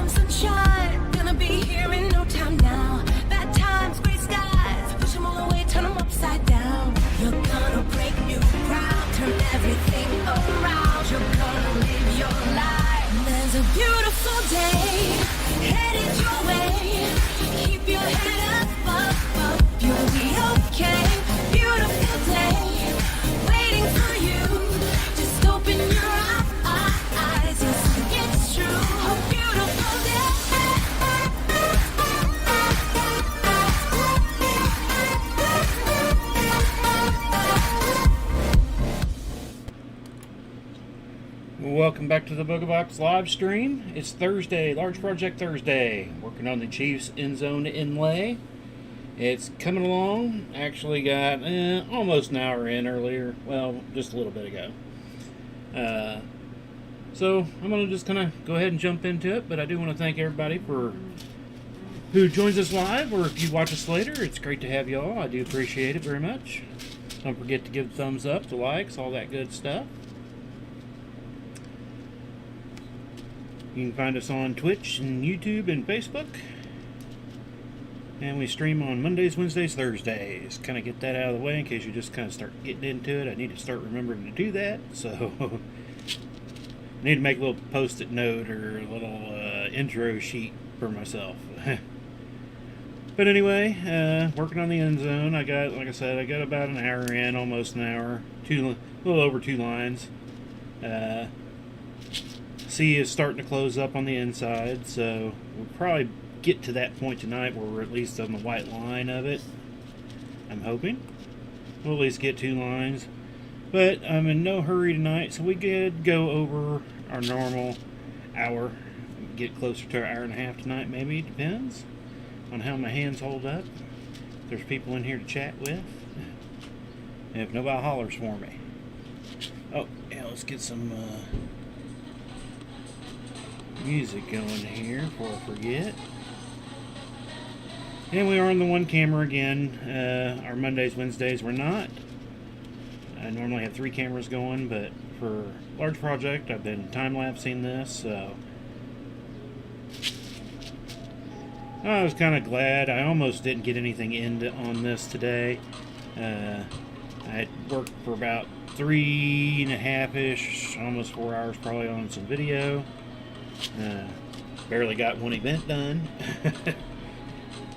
some sunshine, gonna be here in no time now. Bad times, gray skies, push them all away, turn them upside down. You're gonna break new ground, turn everything around. You're gonna live your life. There's a beautiful day headed your way. Keep your head up, up, up. You'll be okay. Beautiful day waiting for you. Just open your eyes. Yes, it's true. A beautiful day. Welcome back to the Booga Box live stream. It's Thursday, Large Project Thursday. Working on the Chiefs end zone inlay. It's coming along. Actually got almost an hour in earlier. Well, just a little bit ago. So I'm going to just kind of go ahead and jump into it. But I do want to thank everybody for who joins us live, or if you watch us later. It's great to have y'all. I do appreciate it very much. Don't forget to give the thumbs up, the likes, all that good stuff. You can find us on Twitch and YouTube and Facebook. And we stream on Mondays, Wednesdays, Thursdays. Kind of get that out of the way in case you just kind of start getting into it. I need to start remembering to do that. So I need to make a little post-it note or a little intro sheet for myself. But anyway, working on the end zone. I got, like I said, I got about an hour in, almost an hour. A little over 2 lines. C is starting to close up on the inside, so we'll probably get to that point tonight where we're at least on the white line of it. I'm hoping. We'll at least get 2 lines. But I'm in no hurry tonight, so we could go over our normal hour. Get closer to an hour and a half tonight, maybe. Depends on how my hands hold up. If there's people in here to chat with. And if nobody hollers for me. Oh, yeah, let's get some music going here before I forget. And we are on the one camera again. Our Mondays, Wednesdays we're not. I normally have 3 cameras going, but for large project I've been time-lapsing this, so I was kind of glad. I almost didn't get anything in on this today. I had worked for about 3.5-ish, almost 4 hours probably on some video. Barely got one event done.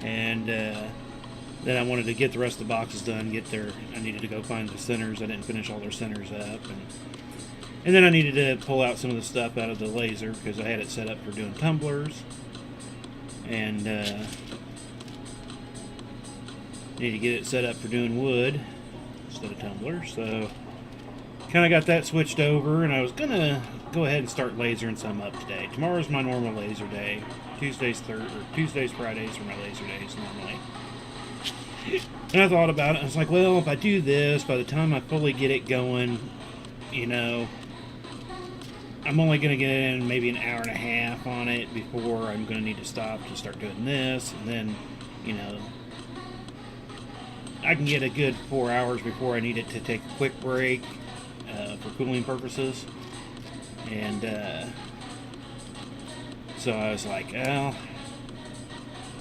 And then I wanted to get the rest of the boxes done, I needed to go find the centers. I didn't finish all their centers up, and then I needed to pull out some of the stuff out of the laser because I had it set up for doing tumblers, and need to get it set up for doing wood instead of tumblers. So kind of got that switched over, and I was gonna go ahead and start lasering some up today. Tomorrow's my normal laser day. Tuesdays, Fridays are my laser days normally. And I thought about it. I was like, well, if I do this, by the time I fully get it going, you know, I'm only going to get in maybe an hour and a half on it before I'm going to need to stop to start doing this. And then, you know, I can get a good 4 hours before I need it to take a quick break for cooling purposes. And so I was like, well,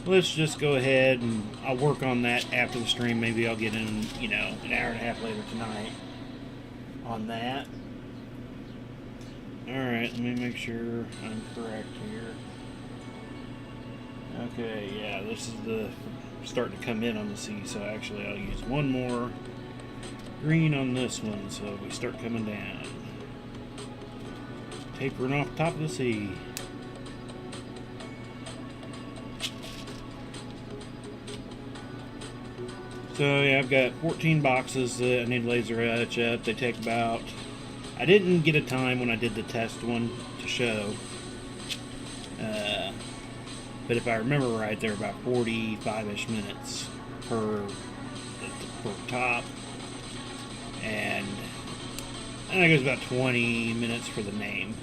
let's just go ahead and I'll work on that after the stream. Maybe I'll get in, you know, an hour and a half later tonight on that. Alright, let me make sure I'm correct here. Okay, yeah, this is the starting to come in on the C, so actually I'll use one more green on this one so we start coming down. Tapering off the top of the C. So yeah, I've got 14 boxes that I need to laser etch up. They take about, I didn't get a time when I did the test one to show, but if I remember right, they're about 45-ish minutes per top, and I think it was about 20 minutes for the name,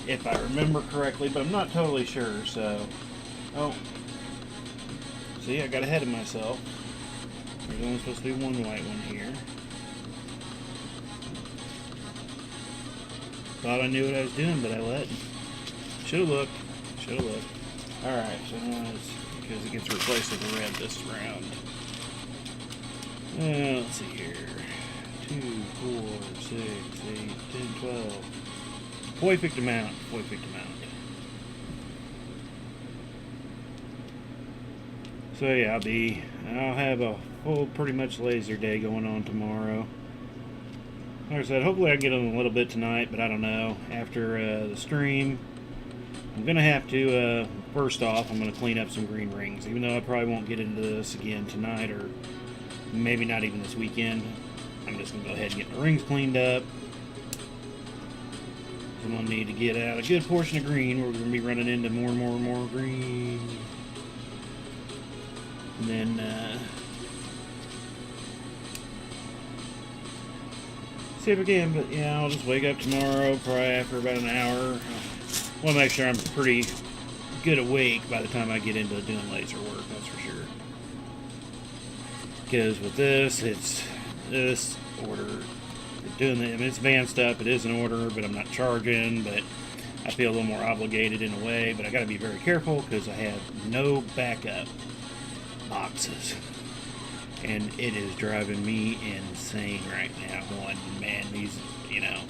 if I remember correctly, but I'm not totally sure. So, oh, see, I got ahead of myself. There's only supposed to be one white one here. Thought I knew what I was doing, but I let Should have looked. Should have looked. Alright, so now it's because it gets replaced with a red this round. Let's see here. 2, 4, 6, 8, 10, 12. Perfect amount. Perfect amount. So yeah, I'll have a whole pretty much laser day going on tomorrow. Like I said, hopefully I can get on a little bit tonight, but I don't know. After the stream, I'm going to have to, first off, I'm going to clean up some green rings. Even though I probably won't get into this again tonight, or maybe not even this weekend. I'm just going to go ahead and get my rings cleaned up. I'm going to need to get out a good portion of green. We're going to be running into more and more and more green. And then, see if I can, but yeah, I'll just wake up tomorrow, probably after about an hour. I want to make sure I'm pretty good awake by the time I get into doing laser work, that's for sure. Because with this, it's this order, doing the, I mean, it's advanced stuff, it is an order, but I'm not charging, but I feel a little more obligated in a way, but I got to be very careful because I have no backup boxes. And it is driving me insane right now. Going, man, these, you know,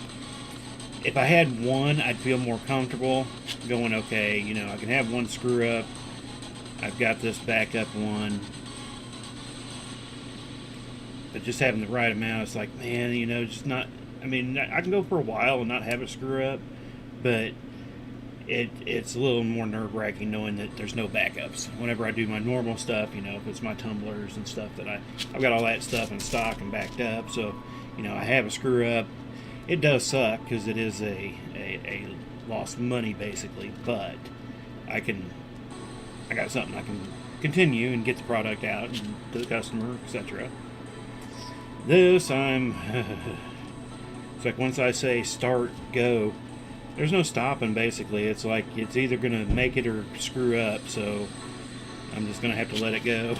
if I had one, I'd feel more comfortable. Going, okay, you know, I can have one screw up. I've got this backup one. But just having the right amount, it's like, man, you know, just not, I mean, I can go for a while and not have a screw up, but it's a little more nerve-wracking knowing that there's no backups. Whenever I do my normal stuff, you know, if it's my tumblers and stuff, that I've got all that stuff in stock and backed up. So, you know, I have a screw-up. It does suck because it is a lost money, basically. But I got something I can continue and get the product out and to the customer, etc. This, it's like once I say start, go, there's no stopping, basically. It's like it's either going to make it or screw up, so I'm just going to have to let it go.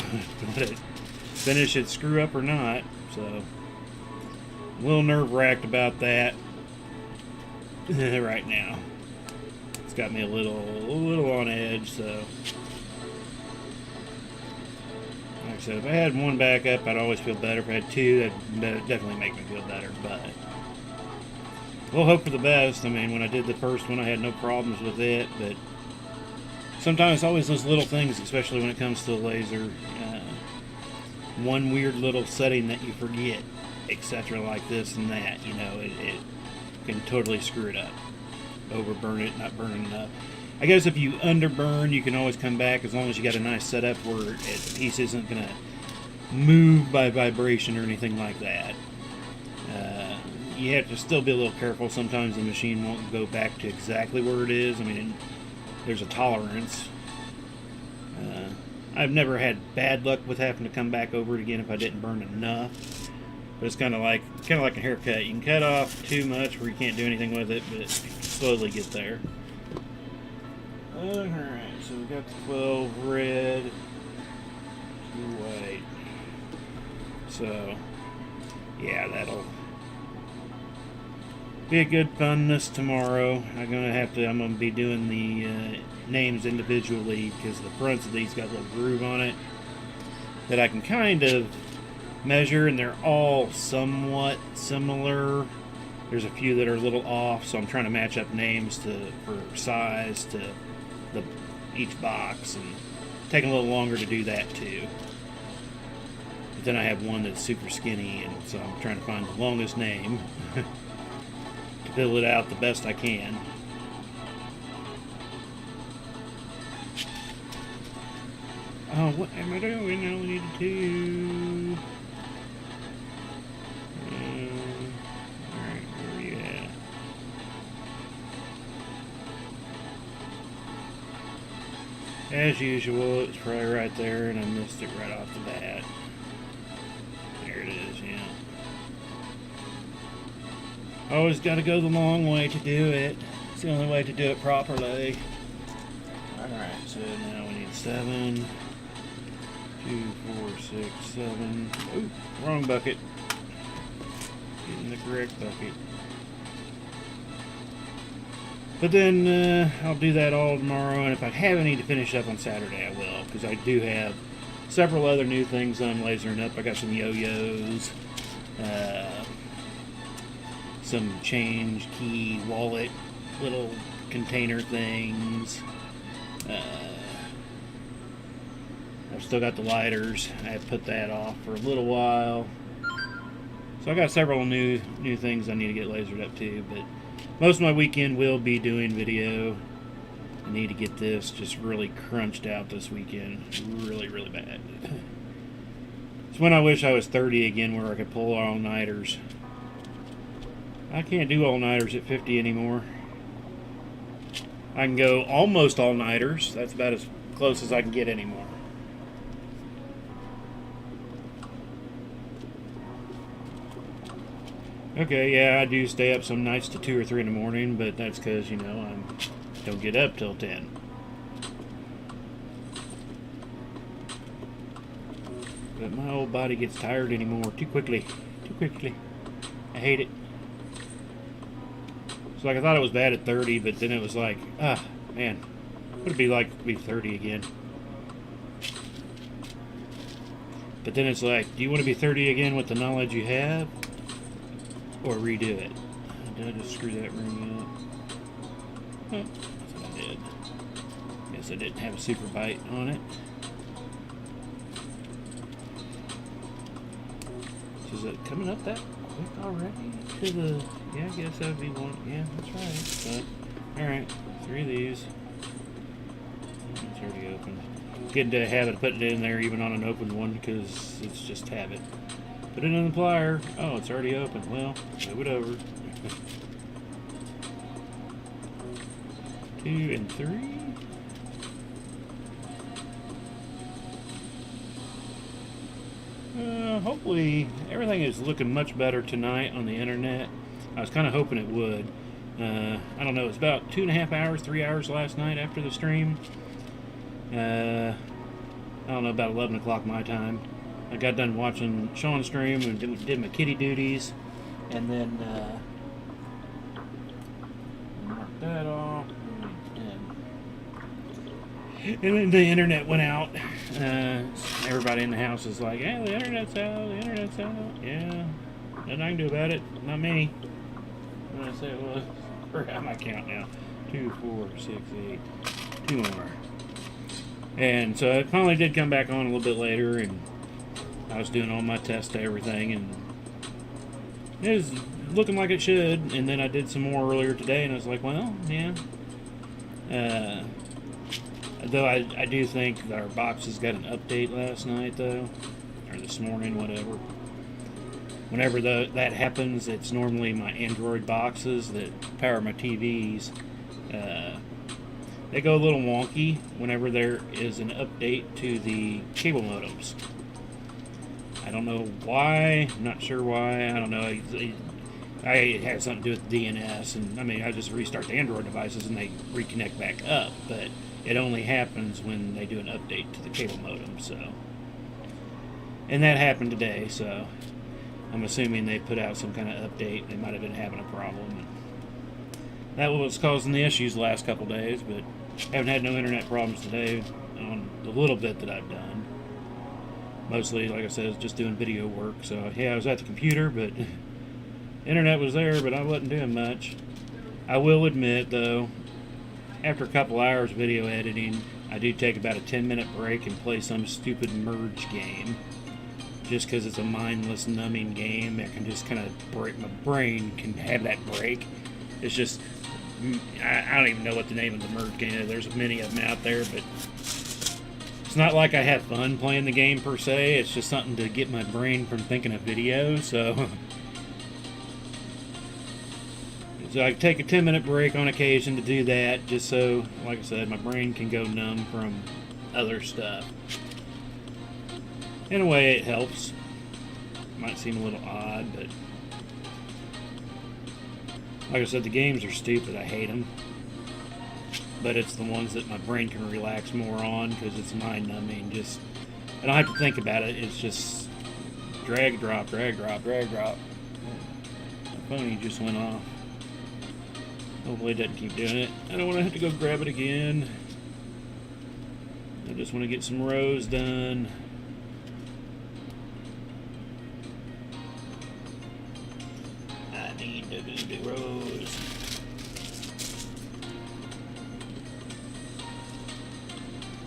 Let it finish its screw up or not. So, a little nerve-wracked about that right now. It's got me a little on edge, so. Like I said, if I had one backup, I'd always feel better. If I had two, that'd definitely make me feel better, but we'll hope for the best. I mean, when I did the first one, I had no problems with it, but sometimes it's always those little things, especially when it comes to the laser. One weird little setting that you forget, etc., like this and that, you know, it can totally screw it up. Overburn it, not burning enough. I guess if you underburn, you can always come back as long as you got a nice setup where the piece isn't going to move by vibration or anything like that. You have to still be a little careful. Sometimes the machine won't go back to exactly where it is. I mean, there's a tolerance. I've never had bad luck with having to come back over it again if I didn't burn enough. But it's kind of like a haircut. You can cut off too much where you can't do anything with it, but slowly get there. Alright, so we got the 12 red, 2 white. So, yeah, that'll be a good funness tomorrow. I'm gonna be doing the names individually because the fronts of these got a little groove on it that I can kind of measure, and they're all somewhat similar. There's a few that are a little off, so I'm trying to match up names for size to each box, and taking a little longer to do that too. But then I have one that's super skinny, and so I'm trying to find the longest name to fill it out the best I can. Oh, what am I doing? I only need 2. Alright, where are you at? As usual, it's probably right there, and I missed it right off the bat. There it is, yeah. Always got to go the long way to do it. It's the only way to do it properly. Alright, so now we need 7. 2, 4, 6, 7. Oh, wrong bucket. Get in the correct bucket. But then I'll do that all tomorrow, and if I have any to finish up on Saturday, I will, because I do have several other new things I'm lasering up. I got some yo-yos, some change key wallet little container things. I've still got the lighters. I have put that off for a little while. So I got several new things I need to get lasered up to, but most of my weekend will be doing video. I need to get this just really crunched out this weekend. Really, really bad. It's when I wish I was 30 again where I could pull all-nighters. I can't do all-nighters at 50 anymore. I can go almost all-nighters. That's about as close as I can get anymore. Okay, yeah, I do stay up some nights to 2 or 3 in the morning, but that's because, you know, I don't get up till 10. But my old body gets tired anymore too quickly. Too quickly. I hate it. So, like, I thought it was bad at 30, but then it was like, man, what would it be like to be 30 again? But then it's like, do you want to be 30 again with the knowledge you have? Or redo it? Did I just screw that room up? Oh, I thought I did. Guess I didn't have a super bite on it. So is it coming up that quick already? To the... Yeah, I guess that would be one. Yeah, that's right. But, alright, 3 of these. It's already open. Get into a habit of putting it in there even on an open one because it's just habit. Put it in the plier. Oh, it's already open. Well, move it over. 2 and 3. Hopefully, everything is looking much better tonight on the internet. I was kind of hoping it would. I don't know. It's about 2.5 hours, 3 hours last night after the stream. I don't know, about 11 o'clock my time. I got done watching Sean's stream and did my kitty duties, and then knocked that off. And then the internet went out. Everybody in the house is like, "Yeah, the internet's out. The internet's out." Yeah, nothing I can do about it. Not me. And I say, well, where am I count now? 2, 4, 6, 8. 2 more. And so it finally did come back on a little bit later, and I was doing all my tests to everything, and it was looking like it should. And then I did some more earlier today, and I was like, well, yeah. Though I do think that our boxes got an update last night, though, or this morning, whatever. Whenever that happens, it's normally my Android boxes that power my TVs. They go a little wonky whenever there is an update to the cable modems. I don't know why. I'm not sure why. I don't know. It has something to do with DNS, and I mean, I just restart the Android devices and they reconnect back up, but it only happens when they do an update to the cable modem. So, and that happened today. So, I'm assuming they put out some kind of update. They might have been having a problem. That was causing the issues the last couple days, but haven't had no internet problems today on the little bit that I've done. Mostly, like I said, just doing video work. So, yeah, I was at the computer, but internet was there, but I wasn't doing much. I will admit, though, after a couple hours video editing, I do take about a 10-minute break and play some stupid merge game. Just because it's a mindless, numbing game that can just kind of break, my brain can have that break. It's just, I don't even know what the name of the merge game is. There's many of them out there, but it's not like I have fun playing the game per se. It's just something to get my brain from thinking of video. So I take a 10-minute break on occasion to do that, just so, like I said, my brain can go numb from other stuff. In a way, it helps. Might seem a little odd, but like I said, the games are stupid. I hate them. But it's the ones that my brain can relax more on because it's mind-numbing. Just, I don't have to think about it. It's just drag, drop, drag, drop, drag, drop. My phone just went off. Hopefully it doesn't keep doing it. I don't want to have to go grab it again. I just want to get some rows done. I need to do rows.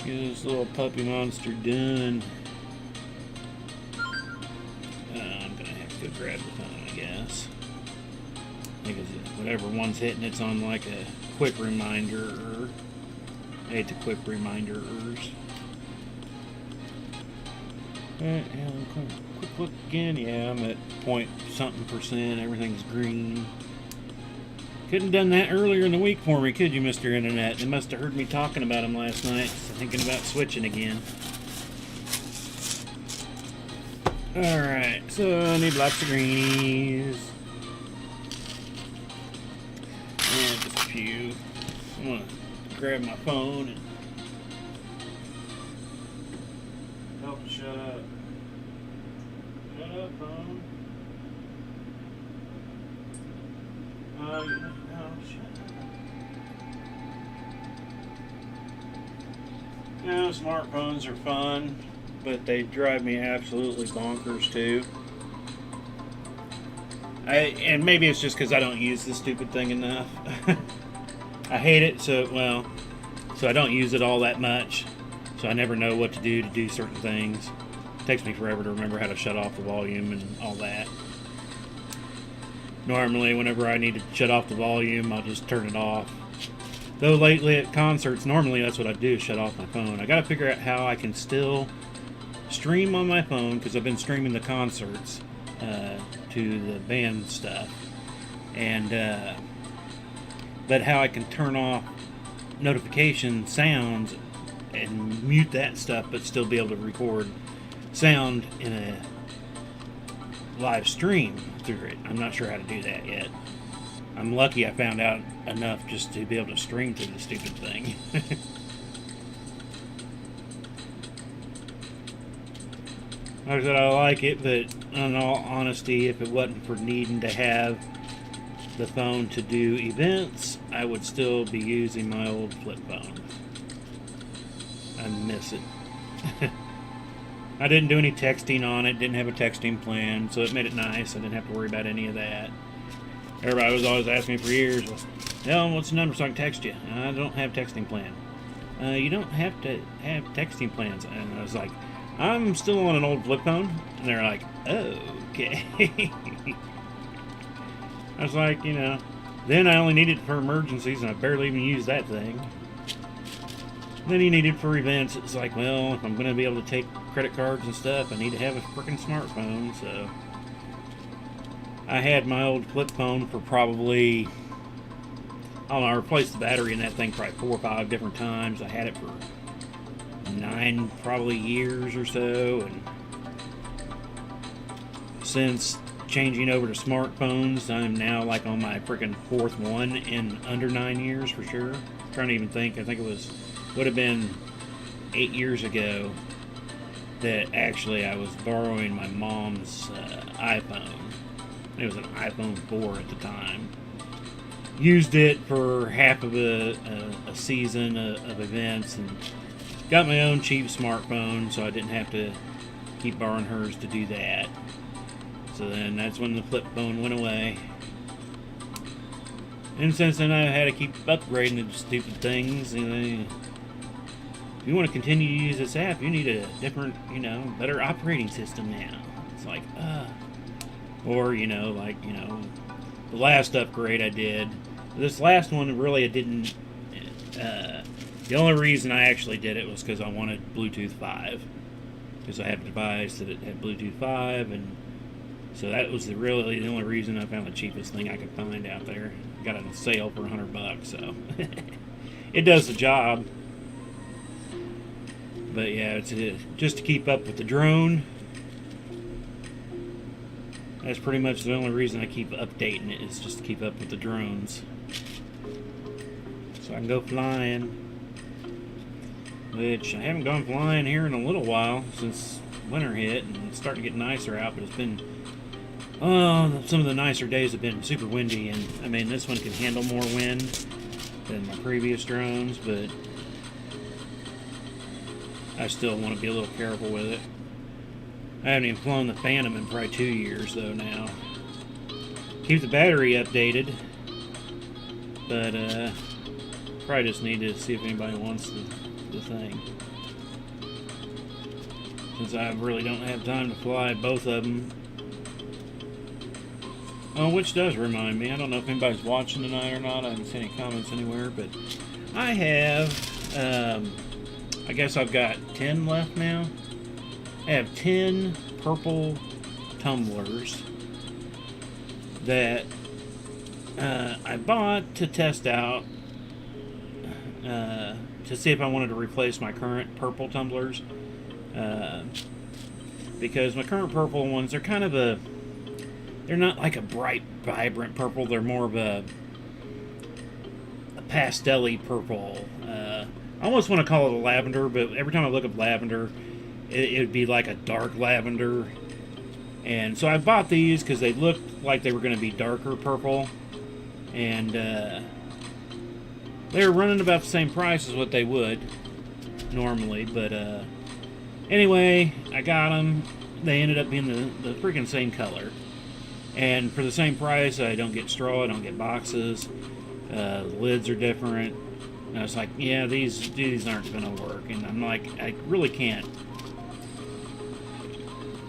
Get this little puppy monster done. I'm gonna have to go grab the phone, I guess. I think it's whatever one's hitting, it's on like a quick reminder. I hate the quick reminders. Quick look again. Yeah, I'm at point something %. Everything's green. Couldn't have done that earlier in the week for me, could you, Mr. Internet? They must have heard me talking about them last night, thinking about switching again. Alright, so I need lots of greenies. And just a few. I'm going to grab my phone and help it shut up. Shut up, phone. No, shut up. You know, smartphones are fun, but they drive me absolutely bonkers too. And maybe it's just because I don't use this stupid thing enough. I hate it, so I don't use it all that much, so I never know what to do certain things. It takes me forever to remember how to shut off the volume and all that. Normally, whenever I need to shut off the volume, I'll just turn it off. Though lately at concerts, normally that's what I do, shut off my phone. I gotta figure out how I can still stream on my phone, because I've been streaming the concerts to the band stuff. And, but how I can turn off notification sounds and mute that stuff, but still be able to record sound in a live stream through it. I'm not sure how to do that yet. I'm lucky I found out enough just to be able to stream through the stupid thing. Like I said, I like it, but in all honesty, if it wasn't for needing to have the phone to do events, I would still be using my old flip phone. I miss it. I didn't do any texting on it, didn't have a texting plan, so it made it nice. I didn't have to worry about any of that. Everybody was always asking me for years, well, what's the number so I can text you? I don't have texting plan. You don't have to have texting plans. And I was like, I'm still on an old flip phone. And they're like, oh, okay. I was like, you know, then I only need it for emergencies, and I barely even use that thing. Then you need it for events. It's like, well, if I'm going to be able to take credit cards and stuff, I need to have a freaking smartphone. So I had my old flip phone for probably, I don't know, I replaced the battery in that thing probably 4 or 5 different times. I had it for 9 probably years or so, and since changing over to smartphones, I'm now like on my freaking 4th one in under 9 years for sure. I'm trying to even think. I think it would have been 8 years ago that actually I was borrowing my mom's iPhone. It was an iPhone 4 at the time. Used it for half of a season of events, and got my own cheap smartphone, so I didn't have to keep borrowing hers to do that. So then that's when the flip phone went away. And since then I had to keep upgrading the stupid things. You know, if you want to continue to use this app, you need a different, you know, better operating system now. It's like, or, you know, like, you know, the last upgrade I did. This last one, really, I didn't, the only reason I actually did it was because I wanted Bluetooth 5. Because I have a device that had Bluetooth 5, and so that was really the only reason I found the cheapest thing I could find out there. Got it on sale for $100, so it does the job. But yeah, it's just to keep up with the drone. That's pretty much the only reason I keep updating it, is just to keep up with the drones. So I can go flying. Which I haven't gone flying here in a little while, since winter hit, and it's starting to get nicer out, but it's been Some of the nicer days have been super windy, and I mean, this one can handle more wind than my previous drones, but I still want to be a little careful with it. I haven't even flown the Phantom in probably 2 years, though, now. Keep the battery updated, but probably just need to see if anybody wants the thing. Since I really don't have time to fly both of them. Oh, which does remind me, I don't know if anybody's watching tonight or not. I haven't seen any comments anywhere, but I have, I guess I've got 10 left now. I have 10 purple tumblers that I bought to test out to see if I wanted to replace my current purple tumblers. Because my current purple ones, they're kind of they're not like a bright, vibrant purple. They're more of a pastel-y purple. I almost want to call it a lavender, but every time I look at lavender, it would be like a dark lavender. And so I bought these because they looked like they were going to be darker purple. And they were running about the same price as what they would normally. But anyway, I got them. They ended up being the freaking same color. And for the same price, I don't get straw, I don't get boxes. The lids are different. And I was like, yeah, these aren't going to work. And I'm like, I really can't.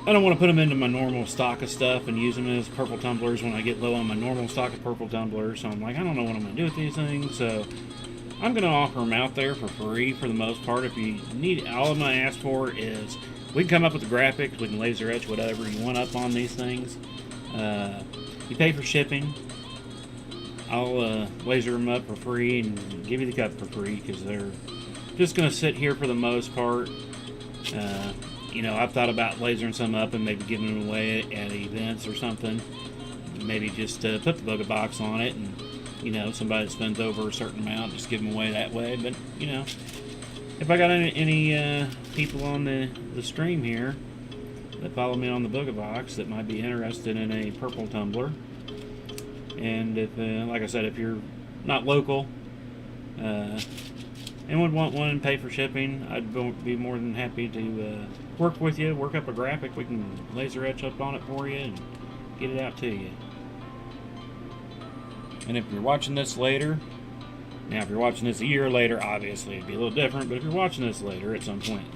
I don't want to put them into my normal stock of stuff and use them as purple tumblers when I get low on my normal stock of purple tumblers. So I'm like, I don't know what I'm going to do with these things. So I'm going to offer them out there for free for the most part. If you need, all I'm going to ask for is we can come up with the graphics, we can laser etch whatever you want up on these things. You pay for shipping. I'll laser them up for free and give you the cup for free because they're just going to sit here for the most part. You know, I've thought about lasering some up and maybe giving them away at events or something. Maybe just put the Booga box on it and, you know, somebody spends over a certain amount, just give them away that way. But, you know, if I got any people on the stream here that follow me on the Booga box that might be interested in a purple tumbler, and if, like I said, if you're not local and would want one and pay for shipping, I'd be more than happy to work with you, work up a graphic. We can laser etch up on it for you and get it out to you. And if you're watching this later, now if you're watching this a year later, obviously it'd be a little different, but if you're watching this later at some point,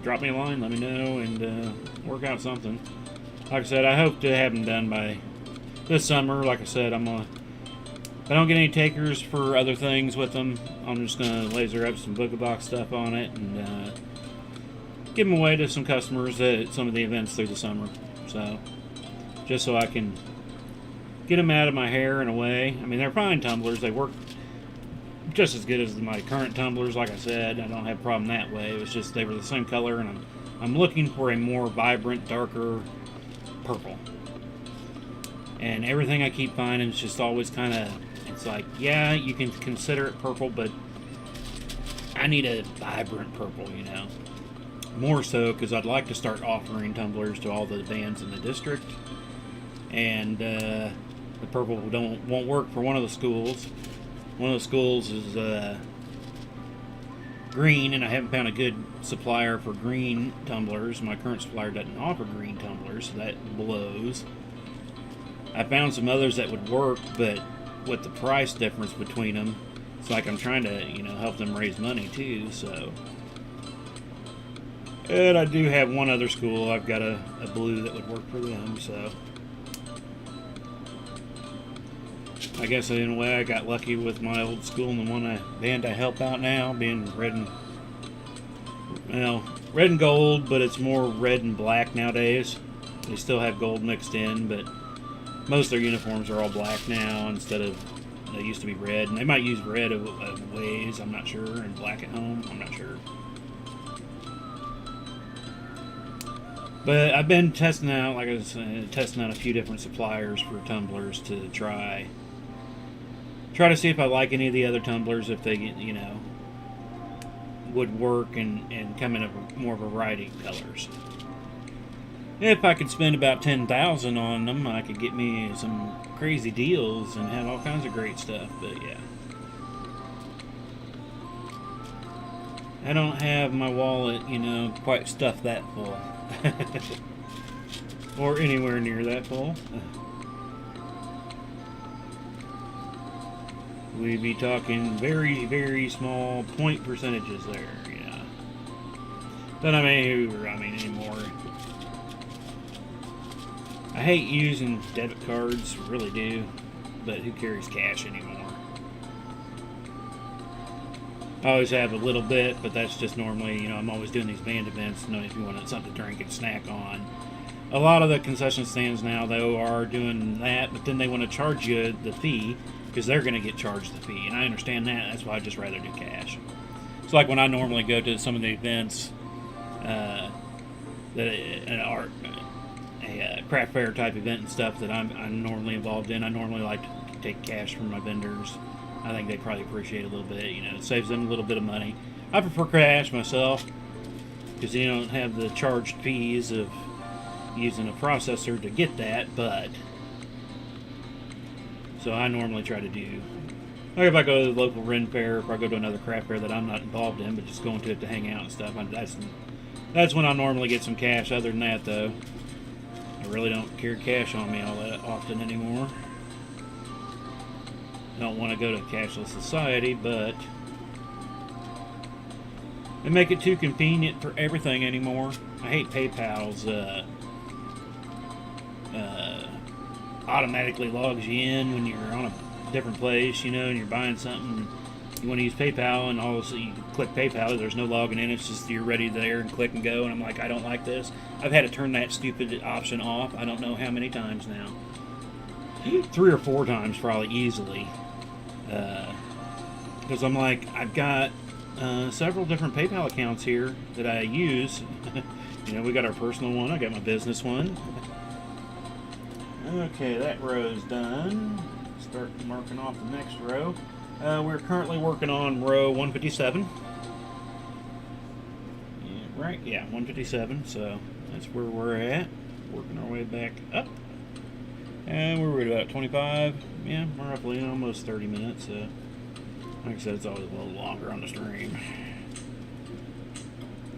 drop me a line, let me know, and work out something. Like I said, I hope to have them done by this summer. Like I said, if I don't get any takers for other things with them, I'm just going to laser up some Booga box stuff on it and give them away to some customers at some of the events through the summer. So, just so I can get them out of my hair in a way. I mean, they're fine tumblers. They work just as good as my current tumblers. Like I said, I don't have a problem that way. It was just they were the same color, and I'm looking for a more vibrant, darker purple. And everything I keep finding is just always kind of, it's like, yeah, you can consider it purple, but I need a vibrant purple, you know. More so because I'd like to start offering tumblers to all the bands in the district. And the purple won't work for one of the schools. One of the schools is green, and I haven't found a good supplier for green tumblers. My current supplier doesn't offer green tumblers, so that blows. I found some others that would work, but with the price difference between them, it's like I'm trying to, you know, help them raise money too, so. And I do have one other school. I've got a blue that would work for them, so. I guess in a way I got lucky with my old school and the band I help out now, being red and gold, but it's more red and black nowadays. They still have gold mixed in, but most of their uniforms are all black now instead of, they used to be red. And they might use red of ways, I'm not sure, and black at home, I'm not sure. But I've been testing out, like I was saying, testing out a few different suppliers for tumblers to try to see if I like any of the other tumblers, if they, you know, would work and come in more of a variety of colors. If I could spend about 10,000 on them, I could get me some crazy deals and have all kinds of great stuff. But yeah, I don't have my wallet, you know, quite stuffed that full, or anywhere near that full. We'd be talking very, very small point percentages there. Yeah, but I mean anymore. I hate using debit cards, really do, but who carries cash anymore? I always have a little bit, but that's just normally, you know, I'm always doing these band events, you know, if you want something to drink and snack on. A lot of the concession stands now, though, are doing that, but then they want to charge you the fee, because they're going to get charged the fee, and I understand that. That's why I just rather do cash. It's like when I normally go to some of the events that are a craft fair type event and stuff that I'm normally involved in. I normally like to take cash from my vendors. I think they probably appreciate it a little bit. You know, it saves them a little bit of money. I prefer cash myself because you don't have the charged fees of using a processor to get that. But so I normally try to do, like if I go to the local Ren fair, if I go to another craft fair that I'm not involved in, but just going to it to hang out and stuff. That's when I normally get some cash. Other than that, though, I really don't carry cash on me all that often anymore. I don't want to go to cashless society, but they make it too convenient for everything anymore. I hate PayPal's automatically logs you in when you're on a different place, you know, and you're buying something. You want to use PayPal, and all of a sudden you click PayPal. There's no logging in. It's just you're ready there and click and go. And I'm like, I don't like this. I've had to turn that stupid option off. I don't know how many times now. 3 or 4 times probably easily. Because I'm like, I've got several different PayPal accounts here that I use. You know, we got our personal one. I got my business one. Okay, that row's done. Start marking off the next row. We're currently working on row 157. Yeah, right, yeah, 157. So that's where we're at. Working our way back up. And we're at about 25. Yeah, we're roughly almost 30 minutes. So like I said, it's always a little longer on the stream.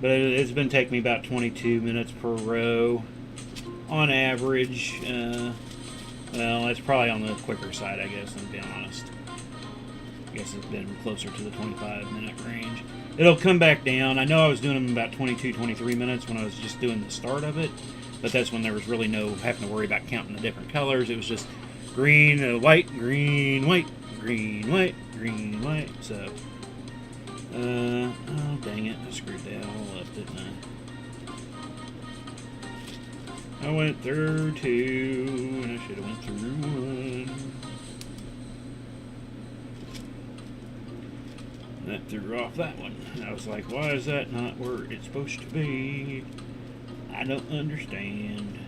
But it's been taking me about 22 minutes per row on average. Well, that's probably on the quicker side, I guess, to be honest. I guess it's been closer to the 25-minute range. It'll come back down. I know I was doing them about 22, 23 minutes when I was just doing the start of it, but that's when there was really no having to worry about counting the different colors. It was just green, white, green, white, green, white, green, white. So, oh, dang it. I screwed that all up, didn't I? I went through 2, and I should have went through 1. That threw off that one. And I was like, why is that not where it's supposed to be? I don't understand.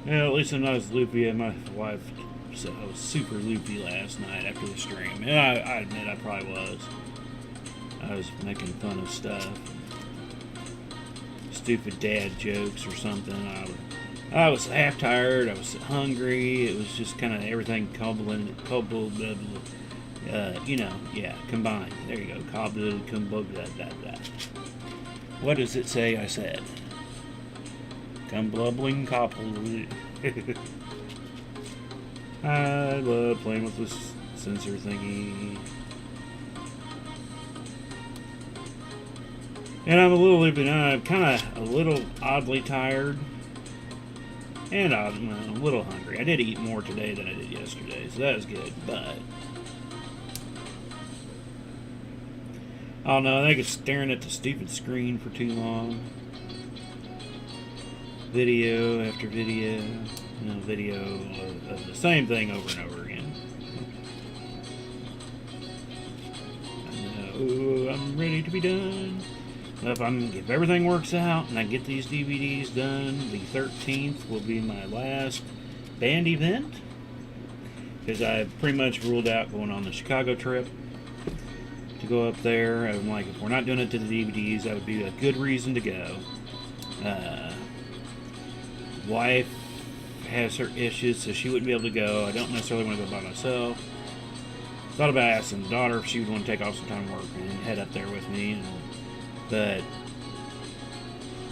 Well, at least I'm not as loopy as my wife said. I was super loopy last night after the stream. And I admit I probably was. I was making fun of stuff. Stupid dad jokes or something. I was half tired. I was hungry. It was just kind of everything combined. You know, yeah, combined. There you go. Combined. What does it say? I said. Come blubbling cobbled. I love playing with this sensor thingy. And I'm a little loopy. I'm kind of a little oddly tired. And I'm a little hungry. I did eat more today than I did yesterday, so that was good. But I don't know. I think it's staring at the stupid screen for too long. Video after video, you know, video of the same thing over and over again. I know I'm ready to be done. If everything works out and I get these DVDs done, the 13th will be my last band event. Because I've pretty much ruled out going on the Chicago trip to go up there. I'm like, if we're not doing it to the DVDs, that would be a good reason to go. Wife has her issues, so she wouldn't be able to go. I don't necessarily want to go by myself. Thought about asking the daughter if she would want to take off some time work and head up there with me. But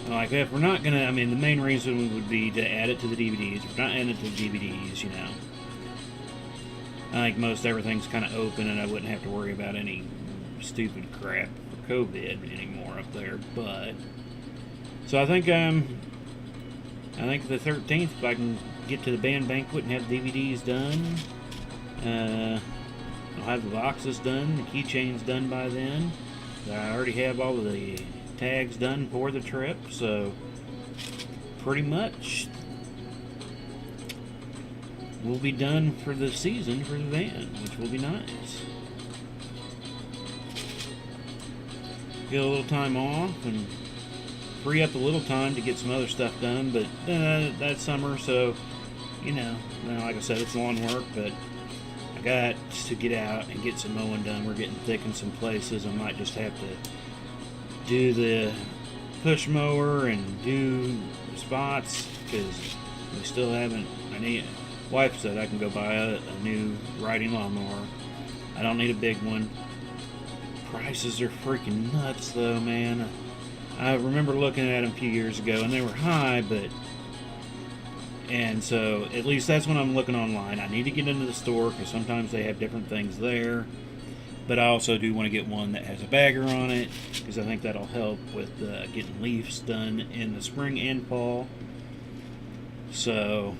like, if we're not gonna, I mean, the main reason would be to add it to the DVDs. If we're not adding it to the DVDs, you know, I think most everything's kind of open, and I wouldn't have to worry about any stupid crap for COVID anymore up there. But so I think the 13th, if I can get to the band banquet and have DVDs done, I'll have the boxes done, the keychains done by then. I already have all of the tags done for the trip, so pretty much we'll be done for the season for the van, which will be nice. Get a little time off and free up a little time to get some other stuff done, but that's summer, so you know, like I said, it's lawn work, but I got to get out and get some mowing done. We're getting thick in some places. I might just have to do the push mower and do spots because we still haven't. Wife said I can go buy a new riding lawnmower. I don't need a big one. Prices are freaking nuts though, man. I remember looking at them a few years ago and they were high, and so at least that's when I'm looking online. I need to get into the store because sometimes they have different things there. But I also do want to get one that has a bagger on it because I think that'll help with getting leaves done in the spring and fall. So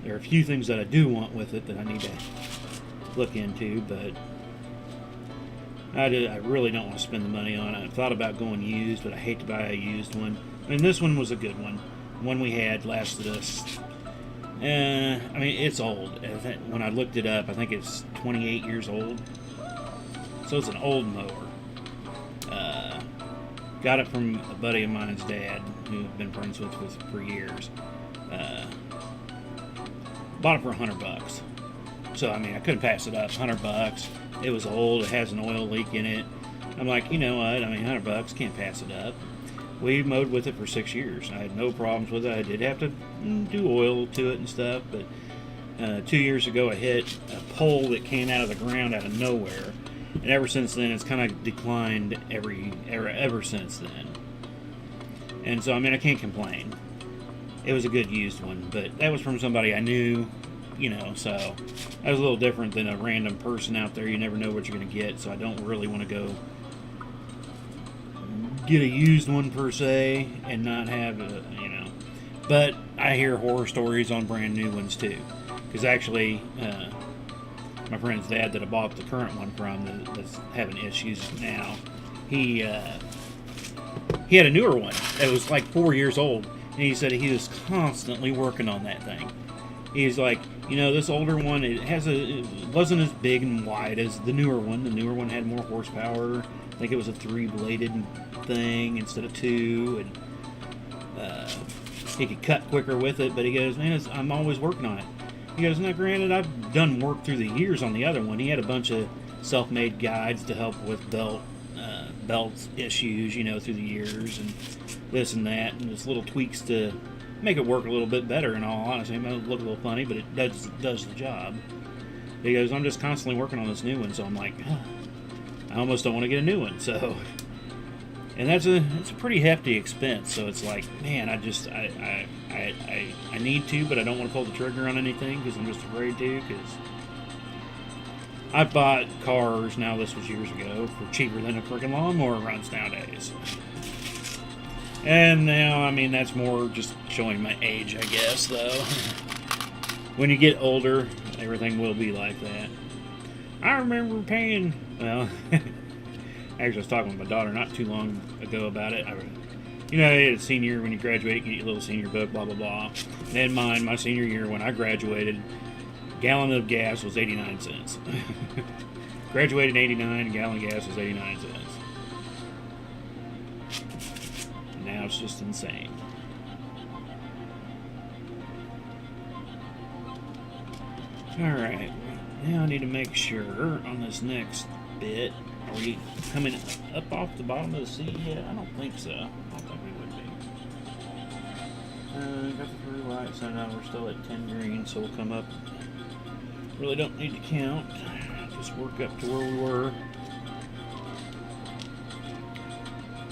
there are a few things that I do want with it that I need to look into, but I really don't want to spend the money on it. I thought about going used, but I hate to buy a used one. I mean, this one was a good one. The one we had lasted us. I mean, it's old. When I looked it up, I think it's 28 years old. So it's an old mower. Got it from a buddy of mine's dad, who I've been friends with for years. Bought it for $100. So I mean, I couldn't pass it up. $100. It was old. It has an oil leak in it. I'm like, you know what? I mean, $100, can't pass it up. We mowed with it for 6 years. I had no problems with it. I did have to do oil to it and stuff, but 2 years ago I hit a pole that came out of the ground out of nowhere, and ever since then it's kind of declined ever since then. And so I mean, I can't complain. It was a good used one, but that was from somebody I knew, you know, so that was a little different than a random person out there. You never know what you're going to get, so I don't really want to go get a used one per se and not have a, you know. But I hear horror stories on brand new ones too, because actually my friend's dad that I bought the current one from that's having issues now, he had a newer one that was like 4 years old, and he said he was constantly working on that thing. He's like, you know, this older one, it wasn't as big and wide as the newer one. The newer one had more horsepower. I think it was a 3-bladed thing instead of 2, and he could cut quicker with it. But he goes, man, I'm always working on it. He goes, now granted, I've done work through the years on the other one. He had a bunch of self-made guides to help with belt issues, you know, through the years, and this and that, and just little tweaks to make it work a little bit better. In all honesty, it might look a little funny, but it does the job. He goes, I'm just constantly working on this new one, so I'm like, I almost don't want to get a new one. So, and it's a pretty hefty expense. So it's like, man, I need to, but I don't want to pull the trigger on anything because I'm just afraid to. Because I've bought cars, now this was years ago, for cheaper than a freaking lawnmower runs nowadays. And now, I mean, that's more just showing my age, I guess, though. When you get older, everything will be like that. I remember paying, well, actually I was talking with my daughter not too long ago about it. You know, a senior, when you graduate, you get your little senior book, blah, blah, blah. And my senior year, when I graduated, a gallon of gas was 89 cents. Graduated in 89, a gallon of gas was 89 cents. Now it's just insane. Alright, now I need to make sure on this next bit. Are we coming up off the bottom of the sea yet? I don't think so. I don't think we would be. Got the 3 lights, so now we're still at 10 green, so we'll come up. Really don't need to count. Just work up to where we were.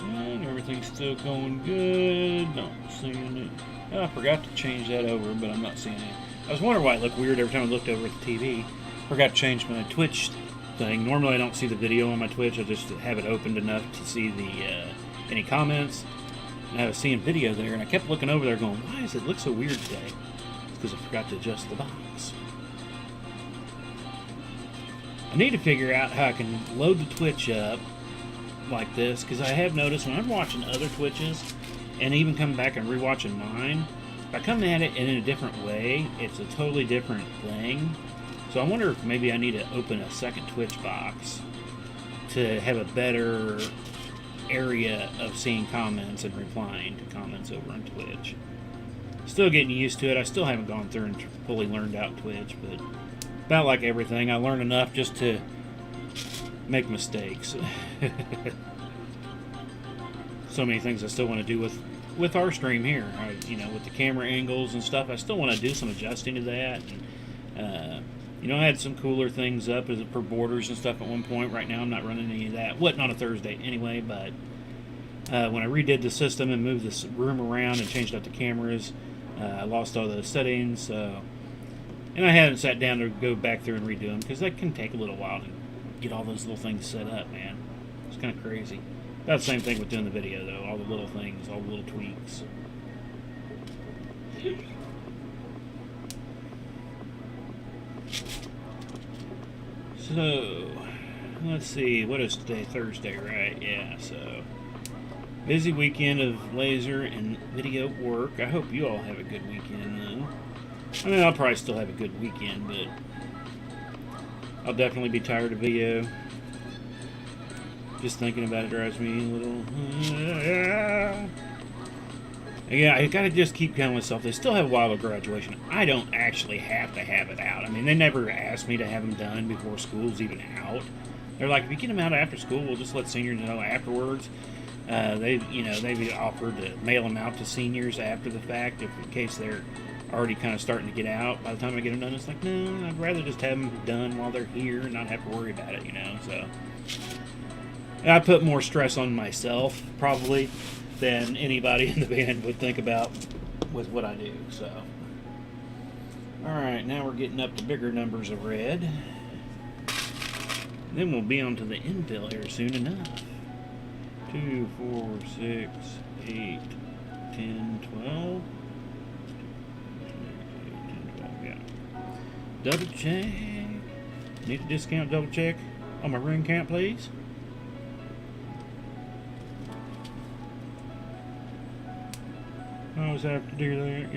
And everything's still going good. Not seeing it. Oh, I forgot to change that over, but I'm not seeing it. I was wondering why it looked weird every time I looked over at the TV. Forgot to change my Twitch thing. Normally I don't see the video on my Twitch. I just have it opened enough to see the any comments. And I was seeing video there, and I kept looking over there going, why does it look so weird today? It's because I forgot to adjust the box. I need to figure out how I can load the Twitch up like this, because I have noticed when I'm watching other Twitches, and even coming back and rewatching mine, if I come at it in a different way, it's a totally different thing. So I wonder if maybe I need to open a second Twitch box to have a better area of seeing comments and replying to comments over on Twitch. Still getting used to it. I still haven't gone through and fully learned out Twitch, but about like everything, I learn enough just to make mistakes. So many things I still want to do with our stream here. With the camera angles and stuff, I still want to do some adjusting to that. And, I had some cooler things up for borders and stuff at one point. Right now, I'm not running any of that. Wasn't on a Thursday anyway, but when I redid the system and moved this room around and changed out the cameras, I lost all those settings. And I haven't sat down to go back through and redo them, because that can take a little while to get all those little things set up, man. It's kind of crazy. About the same thing with doing the video, though. All the little things, all the little tweaks. So, let's see. What is today? Thursday, right? Yeah, so. Busy weekend of laser and video work. I hope you all have a good weekend, though. I mean, I'll probably still have a good weekend, but I'll definitely be tired of video. Just thinking about it drives me a little. Yeah, I gotta just keep telling myself they still have a while of graduation. I don't actually have to have it out. I mean, they never asked me to have them done before school's even out. They're like, if you get them out after school, we'll just let seniors know afterwards. They've offered to mail them out to seniors after the fact, if in case they're already kind of starting to get out. By the time I get them done, it's like, no, I'd rather just have them done while they're here and not have to worry about it, So I put more stress on myself, probably, than anybody in the band would think about with what I do, so. Alright, now we're getting up to bigger numbers of red. Then we'll be on to the infill here soon enough. 2, 4, 6, 8, 10, 12. Yeah. Double check. Need a discount double check on my ring count, please. I always have to do that,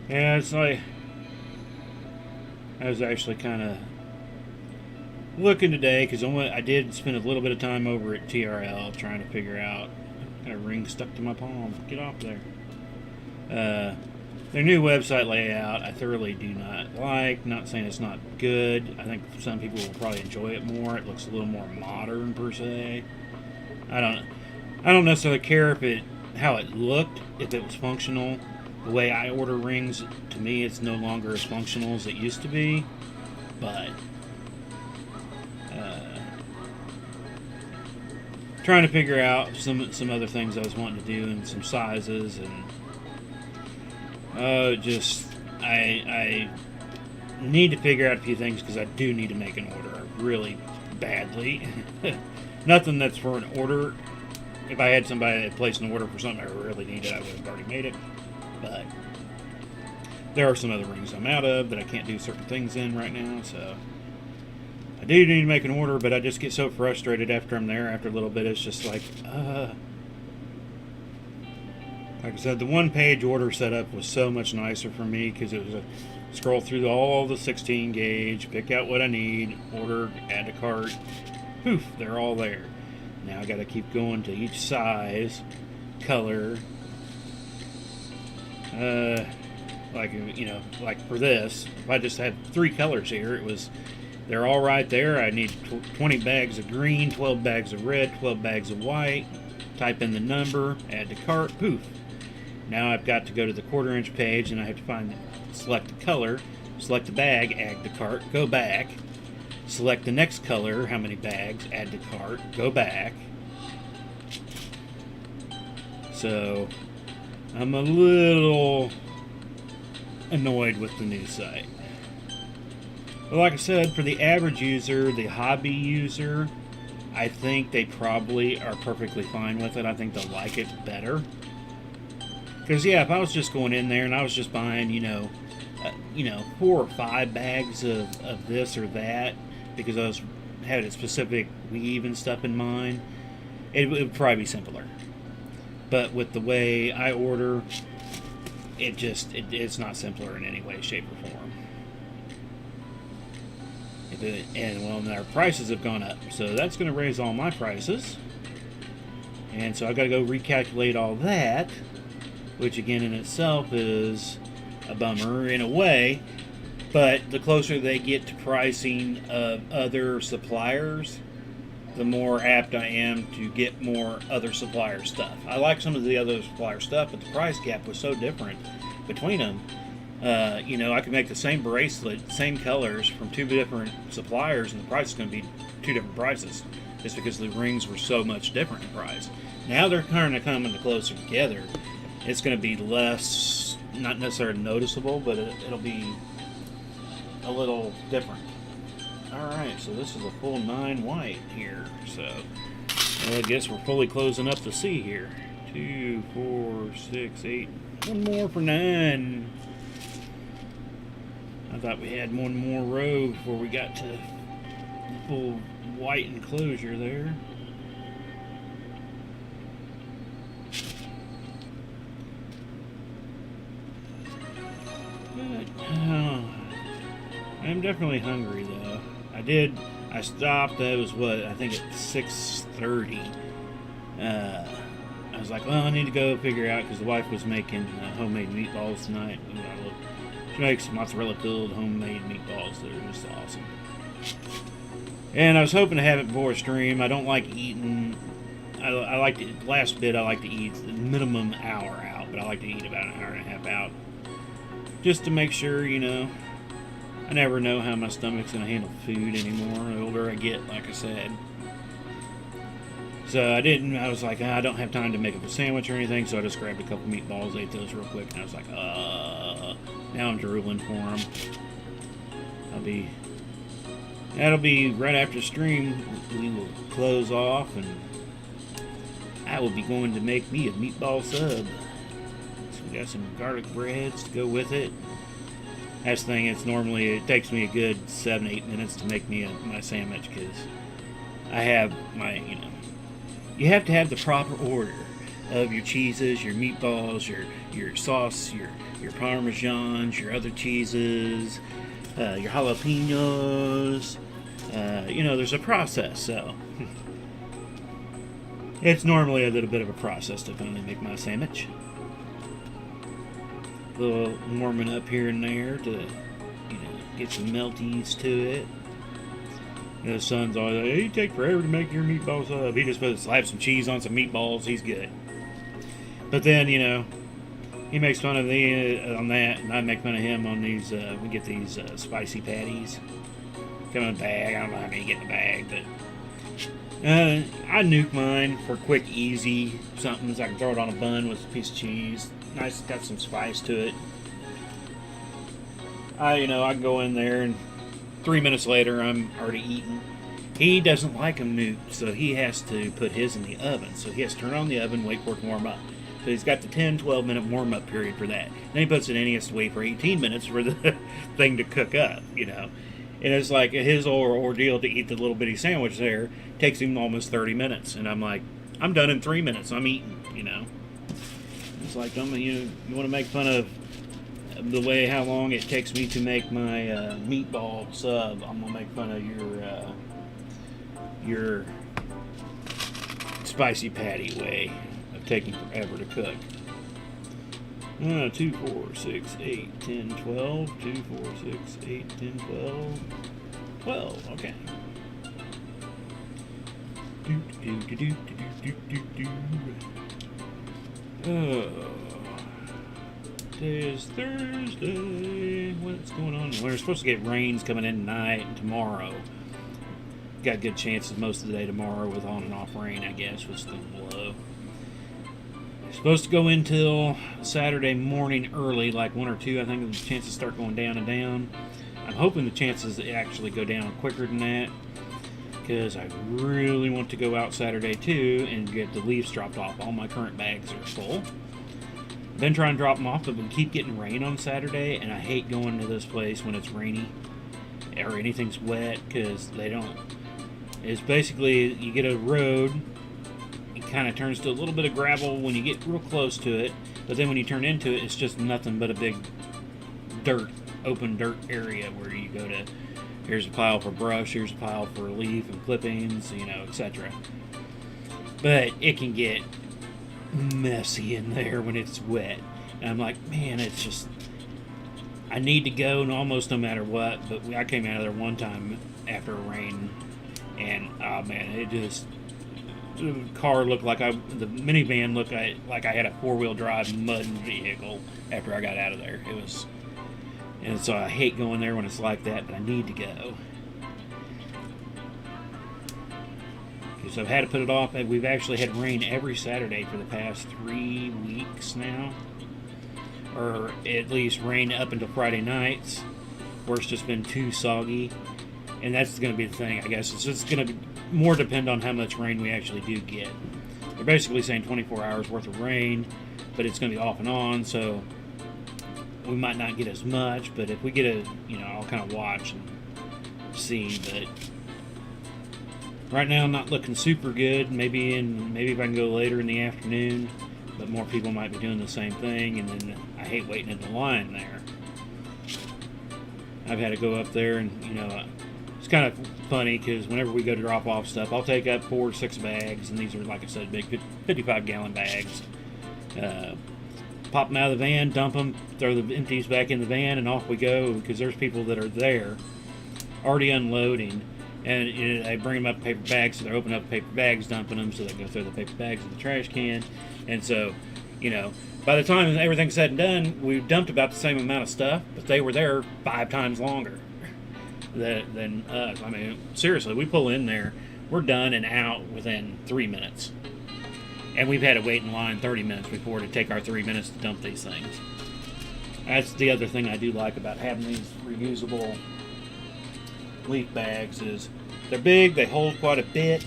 Yeah, it's like, I was actually kind of looking today, because I did spend a little bit of time over at TRL trying to figure out, got a ring stuck to my palm, get off there. Their new website layout, I thoroughly do not like. Not saying it's not good. I think some people will probably enjoy it more. It looks a little more modern, per se. I don't necessarily care how it looked, if it was functional. The way I order rings, to me, it's no longer as functional as it used to be. But trying to figure out some other things I was wanting to do, and some sizes, and I need to figure out a few things, because I do need to make an order really badly. Nothing that's for an order. If I had somebody that placed an order for something I really needed, I would have already made it. But there are some other rings I'm out of that I can't do certain things in right now, so I do need to make an order, but I just get so frustrated after I'm there. After a little bit, it's just like I said, the one-page order setup was so much nicer for me, because it was a scroll through all the 16 gauge, pick out what I need, order, add to cart, poof, they're all there. Now I got to keep going to each size, color, like for this, if I just had 3 colors here, it was they're all right there. I need 20 bags of green, 12 bags of red, 12 bags of white. Type in the number, add to cart, poof. Now I've got to go to the quarter-inch page, and I have to select the color, select the bag, add to cart, go back. Select the next color, how many bags, add to cart, go back. So I'm a little annoyed with the new site. But like I said, for the average user, the hobby user, I think they probably are perfectly fine with it. I think they'll like it better. Because yeah, if I was just going in there and I was just buying, 4 or 5 bags of this or that, because I had a specific weave and stuff in mind, it would probably be simpler. But with the way I order, it's not simpler in any way, shape, or form. And our prices have gone up, so that's going to raise all my prices. And so I've got to go recalculate all that, which again in itself is a bummer in a way. But the closer they get to pricing of other suppliers, the more apt I am to get more other supplier stuff. I like some of the other supplier stuff, but the price gap was so different between them. I could make the same bracelet, same colors from 2 different suppliers, and the price is going to be 2 different prices, just because the rings were so much different in price. Now they're kind of coming closer together. It's going to be less, not necessarily noticeable, but it'll be a little different. Alright, so this is a full 9 white here, so I guess we're fully closing up the C here. 2, 4, 6, 8, one more for 9. I thought we had one more row before we got to the full white enclosure there. I'm definitely hungry though. I stopped, that was I think at 6:30. I was like, well, I need to go figure out, because the wife was making homemade meatballs tonight. She makes mozzarella-filled homemade meatballs that are just awesome. And I was hoping to have it before a stream. I don't like eating. I like to, last bit I like to eat the minimum hour out, but I like to eat about an hour and a half out, just to make sure, I never know how my stomach's going to handle food anymore. The older I get, like I said. So I was like, I don't have time to make up a sandwich or anything, so I just grabbed a couple meatballs, ate those real quick, and I was like, now I'm drooling for them. That'll be right after stream. We will close off, and I will be going to make me a meatball sub. So we got some garlic breads to go with it. That's the thing, it takes me a good 7-8 minutes to make me my sandwich, because I have my, you have to have the proper order of your cheeses, your meatballs, your sauce, your parmesans, your other cheeses, your jalapenos. There's a process, so it's normally a little bit of a process to finally make my sandwich. A little warming up here and there to, get some melties to it. The son's always like, hey, you take forever to make your meatballs up. He just slaps some cheese on some meatballs, he's good. But then, he makes fun of me on that, and I make fun of him on these, we get these spicy patties. Come in a bag, I don't know how many you get in a bag, but I nuke mine for quick, easy somethings. I can throw it on a bun with a piece of cheese. Nice, got some spice to it. I can go in there, and 3 minutes later, I'm already eating. He doesn't like them nuked, so he has to put his in the oven. So he has to turn on the oven, wait for it to warm up. So he's got the 10-12 minute warm-up period for that. Then he puts it in, he has to wait for 18 minutes for the thing to cook up, And it's like his ordeal to eat the little bitty sandwich there takes him almost 30 minutes. And I'm like, I'm done in 3 minutes. I'm eating, It's like, you want to make fun of the way how long it takes me to make my meatball sub. I'm going to make fun of your spicy patty way of taking forever to cook. 2, 4, 6, 8, 10, 12. 2, 4, 6, 8, 10, 12. 12, okay. Today is Thursday. What's going on? We're supposed to get rains coming in tonight and tomorrow. Got good chances most of the day tomorrow with on and off rain, I guess, with still below. It's supposed to go until Saturday morning early, like 1 or 2. I think the chances start going down and down. I'm hoping the chances actually go down quicker than that, because I really want to go out Saturday too and get the leaves dropped off. All my current bags are full. Been trying to drop them off, but we keep getting rain on Saturday, and I hate going to this place when it's rainy or anything's wet, because they don't. It's basically, you get a road, it kind of turns to a little bit of gravel when you get real close to it, but then when you turn into it, it's just nothing but a big dirt, open dirt area where you go to, here's a pile for brush, here's a pile for leaf and clippings, you know, etc. But it can get messy in there when it's wet. And I'm like, man, it's just, I need to go almost no matter what. But I came out of there one time after a rain, and oh man, it just, the car looked like the minivan looked like I had a 4-wheel drive mud vehicle after I got out of there. It was, and so I hate going there when it's like that, but I need to go. So I've had to put it off. We've actually had rain every Saturday for the past 3 weeks now. Or at least rain up until Friday nights, where it's just been too soggy. And that's going to be the thing, I guess. It's just going to more depend on how much rain we actually do get. They're basically saying 24 hours worth of rain, but it's going to be off and on, so we might not get as much. But if we get I'll kind of watch and see. But right now, I'm not looking super good. Maybe if I can go later in the afternoon, but more people might be doing the same thing, and then I hate waiting in the line there. I've had to go up there, and it's kind of funny because whenever we go to drop off stuff, I'll take up 4 or 6 bags, and these are, like I said, big 55-gallon bags. Pop them out of the van, dump them, throw the empties back in the van, and off we go, because there's people that are there already unloading. And I bring them up paper bags, so they're opening up paper bags, dumping them, so they go throw the paper bags in the trash can. And so, by the time everything's said and done, we've dumped about the same amount of stuff, but they were there 5 times longer than us. I mean, seriously, we pull in there, we're done and out within 3 minutes. And we've had to wait in line 30 minutes before to take our 3 minutes to dump these things. That's the other thing I do like about having these reusable leaf bags is they're big, they hold quite a bit,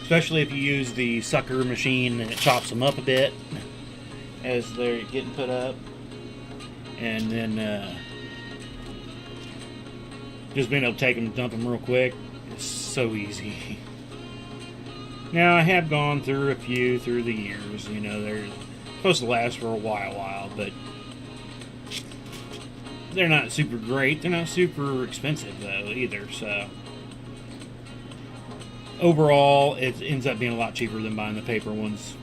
especially if you use the sucker machine and it chops them up a bit as they're getting put up. And then just being able to take them and dump them real quick is so easy. Now, I have gone through a few through the years. They're supposed to last for a while, but they're not super great. They're not super expensive, though, either. So, overall, it ends up being a lot cheaper than buying the paper ones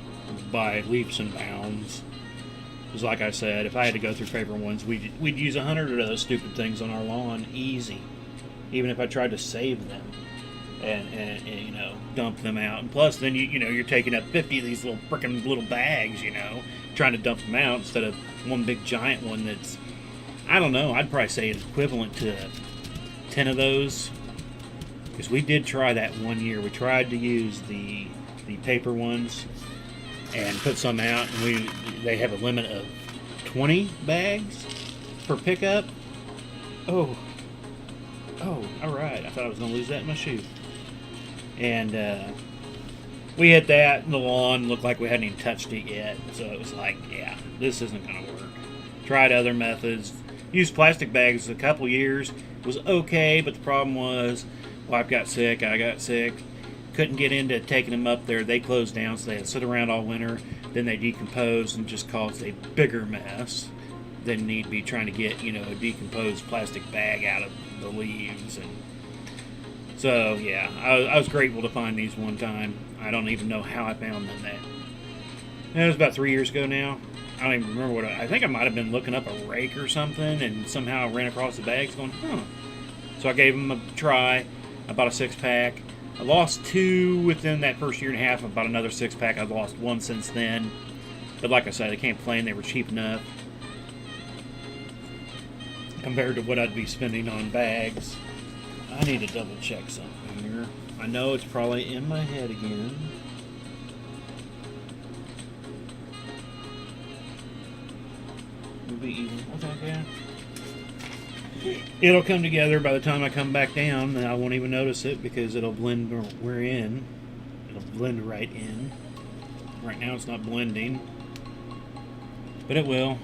by leaps and bounds. Because, like I said, if I had to go through paper ones, we'd use 100 of those stupid things on our lawn easy. Even if I tried to save them and dump them out. And plus, then you're taking up 50 of these frickin' little bags, trying to dump them out instead of one big giant one that's, I don't know, I'd probably say it's equivalent to 10 of those. Because we did try that one year. We tried to use the paper ones and put some out, and they have a limit of 20 bags per pickup. Oh, alright. I thought I was going to lose that in my shoe. And we hit that in the lawn, looked like we hadn't even touched it yet. So it was like, yeah, this isn't going to work. Tried other methods. Used plastic bags a couple years. It was okay, but the problem was, wife got sick, I got sick. Couldn't get into taking them up there. They closed down, so they had to sit around all winter. Then they decomposed and just caused a bigger mess than need be trying to get, a decomposed plastic bag out of the leaves. And so, yeah, I was grateful to find these one time. I don't even know how I found them. It was about 3 years ago now. I don't even remember what I think I might have been looking up a rake or something, and somehow I ran across the bags going, So I gave them a try. I bought a 6-pack. I lost 2 within that first year and a half. I bought another 6-pack. I've lost 1 since then. But like I said, I can't complain. They were cheap enough compared to what I'd be spending on bags. I need to double check something here. I know it's probably in my head again. We'll be even. What's that guy? It'll come together by the time I come back down, and I won't even notice it because it'll blend. We're in. It'll blend right in. Right now it's not blending, but it will.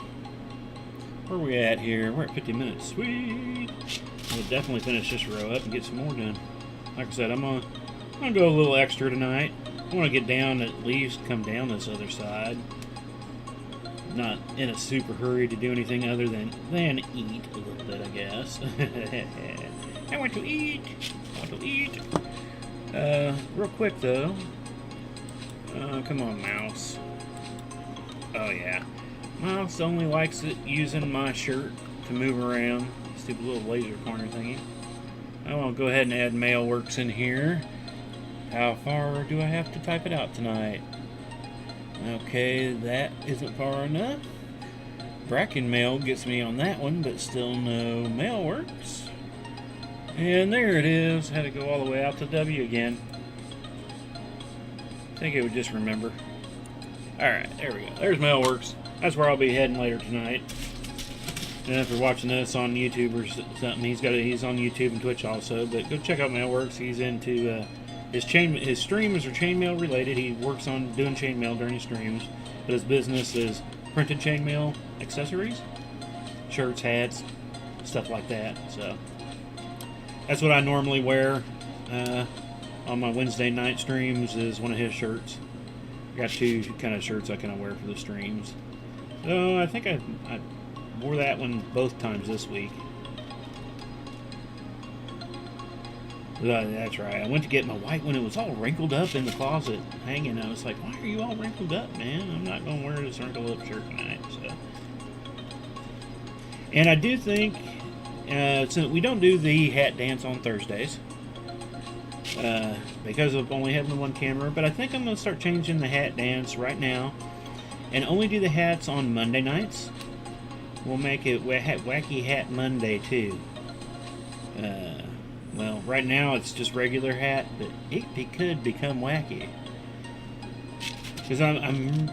Where are we at here? We're at 50 minutes. Sweet. We'll definitely finish this row up and get some more done. Like I said, I'm gonna go a little extra tonight. I want to get down, at least come down this other side. Not in a super hurry to do anything other than eat a little bit, I guess. I want to eat. Real quick though. Come on, mouse. Oh yeah. Mouse only likes it using my shirt to move around. Stupid little laser pointer thingy. I will go ahead and add Mailworks in here. How far do I have to type it out tonight? Okay, that isn't far enough. Bracken Mail gets me on that one, but still no Mailworks. And there it is. Had to go all the way out to W again. I think it would just remember. Alright, there we go. There's Mailworks. That's where I'll be heading later tonight. And if you're watching this on YouTube or something, he's on YouTube and Twitch also. But go check out Mailworks. He's into his streams are chainmail related. He works on doing chainmail during his streams, but his business is printed chainmail accessories, shirts, hats, stuff like that. So that's what I normally wear on my Wednesday night streams. Is one of his shirts. I got 2 kind of shirts I kind of wear for the streams. So I think I wore that one both times this week. That's right. I went to get my white one. It was all wrinkled up in the closet, hanging. I was like, "Why are you all wrinkled up, man? I'm not going to wear this wrinkled up shirt tonight." So, and I do think, since we don't do the hat dance on Thursdays, because of only having the one camera, but I think I'm going to start changing the hat dance right now, and only do the hats on Monday nights. We'll make it Wacky Hat Monday too. Well, right now it's just regular hat, but it could become wacky. Because I'm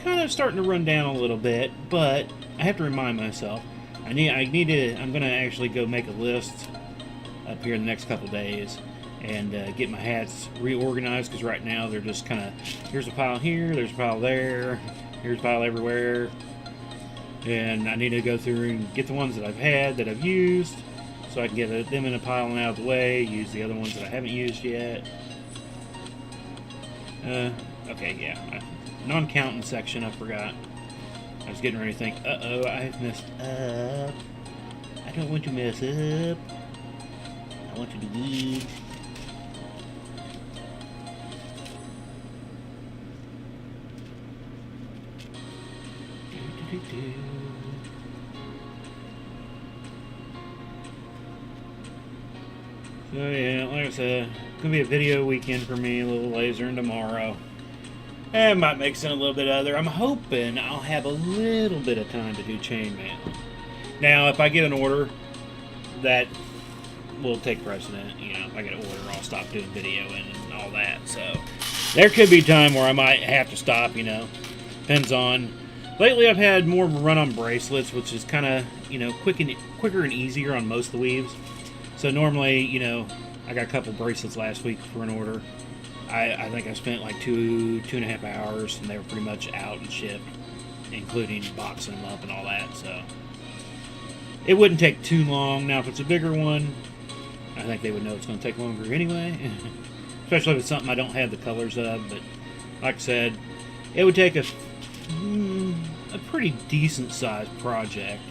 kind of starting to run down a little bit, but I have to remind myself. I'm going to actually go make a list up here in the next couple days and get my hats reorganized, because right now they're just kind of, here's a pile here, there's a pile there, here's a pile everywhere. And I need to go through and get the ones that I've had, that I've used, so I can get them in a pile and out of the way, use the other ones that I haven't used yet. Okay, yeah. Non-counting section, I forgot. I was getting ready to think, uh-oh, I've messed up. I don't want to mess up. I want to be good. So yeah, like I said, it's gonna be a video weekend for me, a little lasering tomorrow. And might mix in a little bit of other. I'm hoping I'll have a little bit of time to do chainmail. Now, if I get an order, that will take precedent. You know, if I get an order, I'll stop doing video and all that. So there could be time where I might have to stop, you know. Depends on. Lately, I've had more of a run on bracelets, which is kind of, you know, quicker and easier on most of the weaves. So normally, you know, I got a couple bracelets last week for an order. I think I spent like 2.5 hours, and they were pretty much out and shipped, including boxing them up and all that. So it wouldn't take too long. Now, if it's a bigger one, I think they would know it's going to take longer anyway. Especially if it's something I don't have the colors of. But like I said, it would take a pretty decent sized project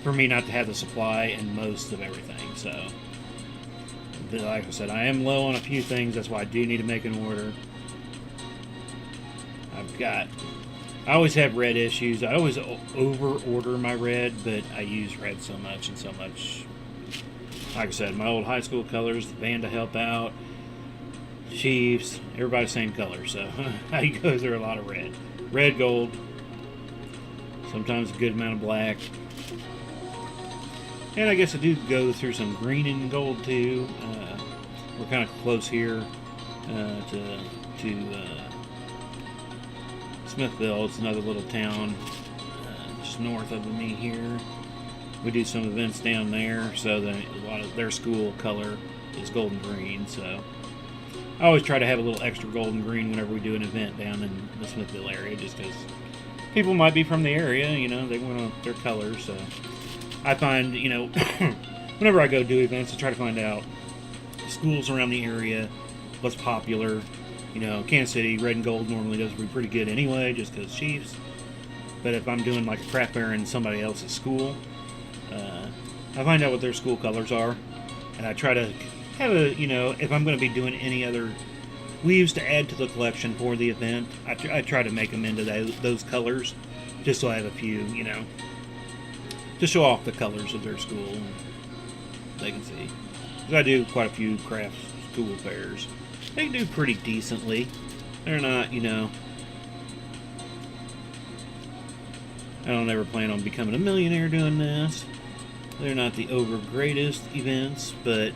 for me not to have the supply and most of everything. So, but like I said, I am low on a few things. That's why I do need to make an order. I've got I always have red issues. I always over order my red, but I use red so much and so much. Like I said, my old high school colors, the band to help out, Chiefs, everybody's same color, so I go through a lot of red. Red, gold, sometimes a good amount of black. And I guess I do go through some green and gold too. We're kind of close here to Smithville. It's another little town just north of me here. We do some events down there, so a lot of their school color is gold and green. So I always try to have a little extra gold and green whenever we do an event down in the Smithville area, just because people might be from the area, they want their colors. So I find, whenever I go do events, I try to find out schools around the area, what's popular. Kansas City, red and gold normally does pretty good anyway, just because Chiefs. But if I'm doing like a craft fair in somebody else's school, I find out what their school colors are, and I try to have if I'm going to be doing any other weaves to add to the collection for the event, I try to make them into those colors, just so I have a few, to show off the colors of their school, and they can see. Because I do quite a few craft school fairs. They do pretty decently. They're not, I don't ever plan on becoming a millionaire doing this. They're not the over greatest events, but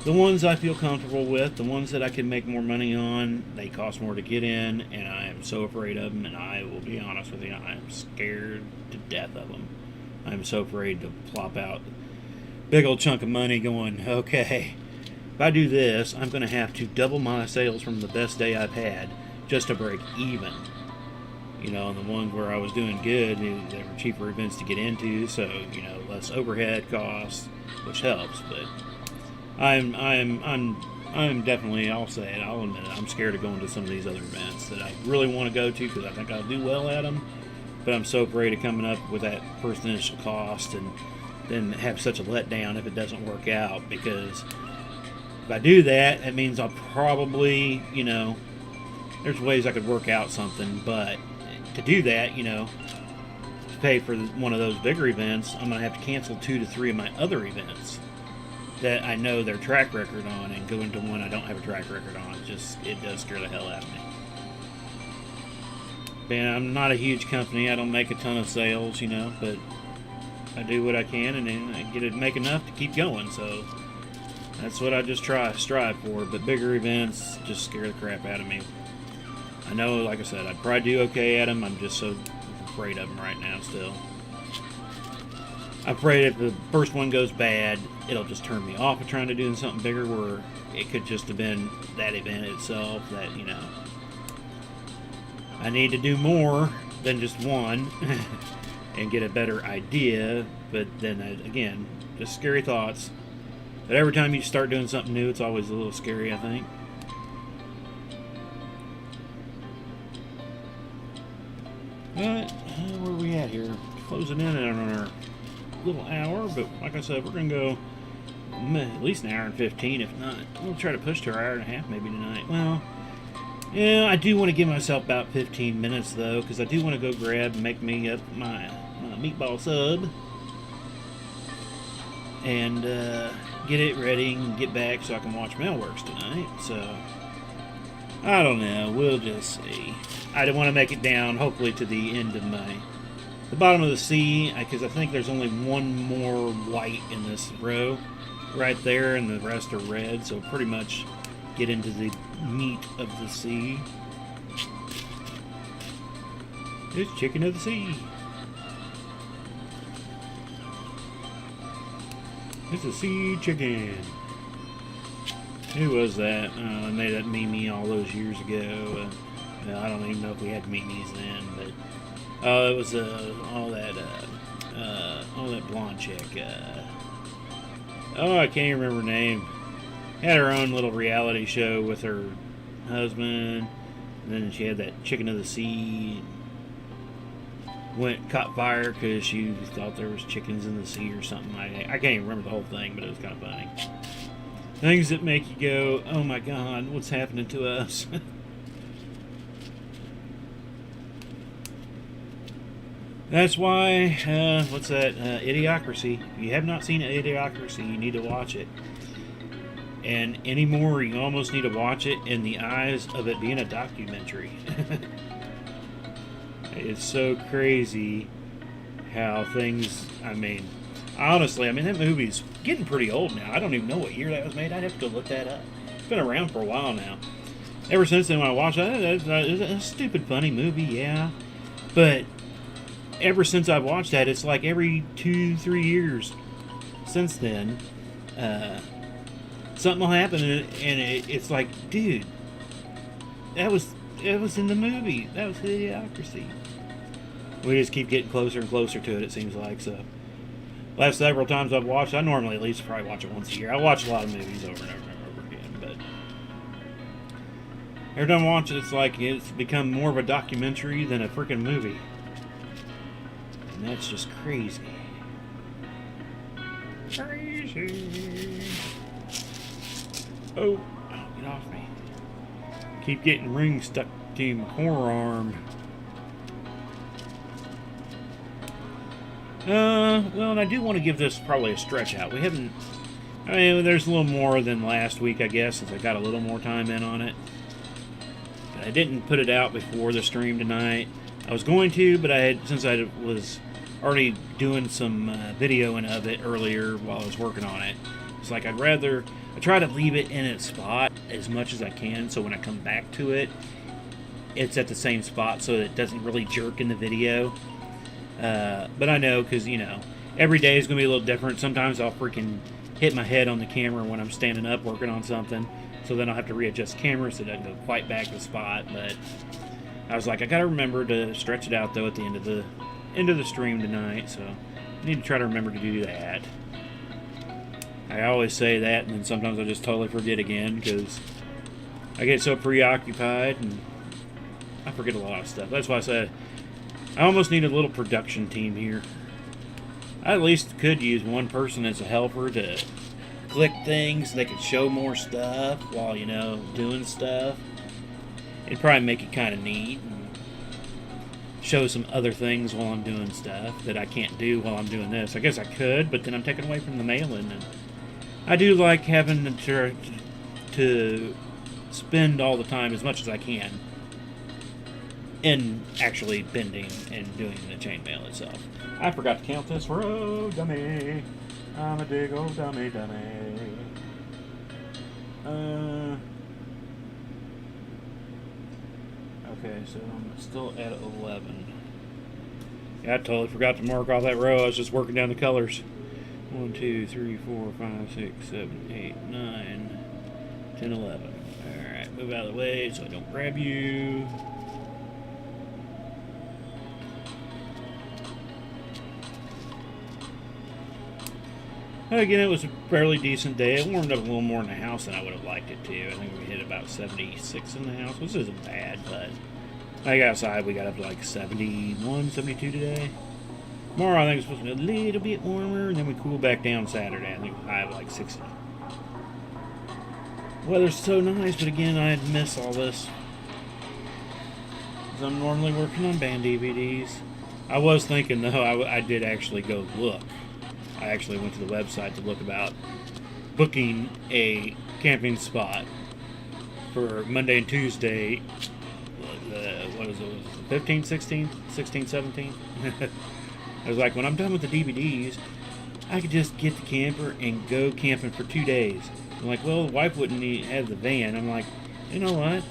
the ones I feel comfortable with, the ones that I can make more money on, they cost more to get in, and I am so afraid of them, and I will be honest with you, I am scared to death of them. I'm so afraid to plop out big old chunk of money going, okay, if I do this, I'm going to have to double my sales from the best day I've had just to break even. And the ones where I was doing good, they were cheaper events to get into, so, less overhead costs, which helps, but I'm definitely, I'll say it, I'll admit it, I'm scared of going to some of these other events that I really want to go to because I think I'll do well at them, but I'm so afraid of coming up with that first initial cost and then have such a letdown if it doesn't work out, because if I do that, it means I'll probably, there's ways I could work out something, but to do that, to pay for one of those bigger events, I'm going to have to cancel 2 to 3 of my other events that I know their track record on and go into one I don't have a track record on. It does scare the hell out of me. Man, I'm not a huge company. I don't make a ton of sales, but I do what I can, and then I get to make enough to keep going. So that's what I just strive for. But bigger events just scare the crap out of me. I know, like I said, I'd probably do okay at them. I'm just so afraid of them right now still. I'm afraid if the first one goes bad, it'll just turn me off of trying to do something bigger, where it could just have been that event itself that, I need to do more than just one and get a better idea. But then, again, just scary thoughts. But every time you start doing something new, it's always a little scary, I think. But, where are we at here? Closing in on our little hour, but like I said, we're going to go at least an hour and 15, if not. We'll try to push to an hour and a half maybe tonight. Well, yeah, I do want to give myself about 15 minutes, though, because I do want to go grab and make me up my meatball sub and get it ready and get back so I can watch Mailworks tonight. So, I don't know. We'll just see. I want to make it down, hopefully, to the end of the bottom of the C, because I think there's only one more white in this row right there, and the rest are red, so pretty much get into the meat of the sea. It's chicken of the sea. It's a sea chicken. Who was that? I made that meme all those years ago. I don't even know if we had memes then, but it was all that blonde chick. I can't even remember her name. Had her own little reality show with her husband, and then she had that chicken of the sea. Caught fire because she thought there was chickens in the sea or something. I can't even remember the whole thing, but it was kind of funny. Things that make you go, oh my God, what's happening to us? That's why, what's that? Idiocracy. If you have not seen Idiocracy, you need to watch it. And anymore, you almost need to watch it in the eyes of it being a documentary. It's so crazy how things, I mean, honestly, I mean, that movie's getting pretty old now. I don't even know what year that was made. I'd have to go look that up. It's been around for a while now. Ever since then, when I watched it, it's a stupid, funny movie, yeah. But ever since I've watched that, it's like every 2-3 years since then, something will happen, and it's like, dude, it was in the movie. That was Idiocracy. We just keep getting closer and closer to it, it seems like. So, last several times I've watched, I normally at least probably watch it once a year. I watch a lot of movies over and over and over again, but every time I watch it, it's like it's become more of a documentary than a freaking movie. And that's just crazy. Crazy. Oh, get off me. Keep getting rings stuck to my forearm. Well, and I do want to give this probably a stretch out. We haven't, I mean, there's a little more than last week, I guess, since I got a little more time in on it. But I didn't put it out before the stream tonight. I was going to, but since I was already doing some videoing of it earlier while I was working on it, it's like I try to leave it in its spot as much as I can, so when I come back to it, it's at the same spot so that it doesn't really jerk in the video. But I know, because, you know, every day is going to be a little different. Sometimes I'll freaking hit my head on the camera when I'm standing up working on something, so then I'll have to readjust the camera so it doesn't go quite back to the spot. But I was like, I got to remember to stretch it out, though, at the end of the stream tonight, so I need to try to remember to do that. I always say that, and then sometimes I just totally forget again, because I get so preoccupied, and I forget a lot of stuff. That's why I said I almost need a little production team here. I at least could use one person as a helper to click things so they could show more stuff while, you know, doing stuff. It'd probably make it kind of neat and show some other things while I'm doing stuff that I can't do while I'm doing this. I guess I could, but then I'm taking away from the mail-in. And I do like having to spend all the time as much as I can in actually bending and doing the chainmail itself. I forgot to count this row, dummy. I'm a big old dummy. Okay, so I'm still at 11. Yeah, I totally forgot to mark off that row. I was just working down the colors. 1, 2, 3, 4, 5, 6, 7, 8, 9, 10, 11. Alright, move out of the way so I don't grab you. Again, it was a fairly decent day. It warmed up a little more in the house than I would have liked it to. I think we hit about 76 in the house, which isn't bad, but I got outside, we got up to like 71, 72 today. Tomorrow, I think it's supposed to be a little bit warmer, and then we cool back down Saturday. I think I have like 60. Weather's so nice, but again, I'd miss all this, because I'm normally working on band DVDs. I was thinking, though, I did actually go look. I actually went to the website to look about booking a camping spot for Monday and Tuesday. What is it? 15th, 16th, 16th, 17th? I was like, when I'm done with the DVDs, I could just get the camper and go camping for 2 days. I'm like, well, the wife wouldn't have the van. I'm like, you know what?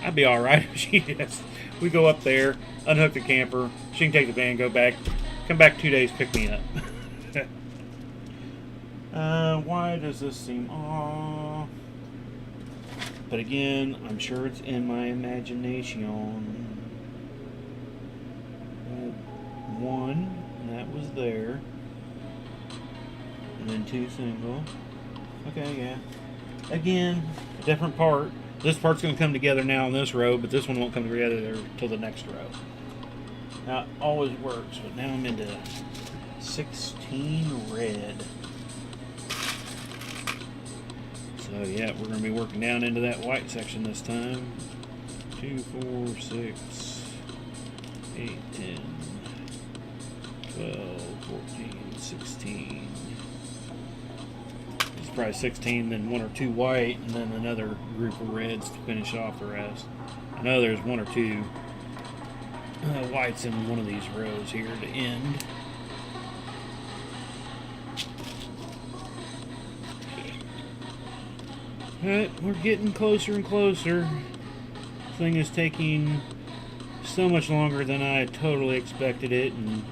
I'd be all right if she just, we go up there, unhook the camper, she can take the van, go back, come back 2 days, pick me up. Why does this seem off? But again, I'm sure it's in my imagination. One, and that was there. And then 2 single. Okay, yeah. Again, a different part. This part's going to come together now on this row, but this one won't come together until the next row. Now, it always works, but now I'm into 16 red. So yeah, we're going to be working down into that white section this time. 2, 4, 6, 8, 10, 12, 14, 16. It's probably 16, then 1 or 2 white, and then another group of reds to finish off the rest. I know there's 1 or 2 whites in one of these rows here to end. But we're getting closer and closer. This thing is taking so much longer than I totally expected it, and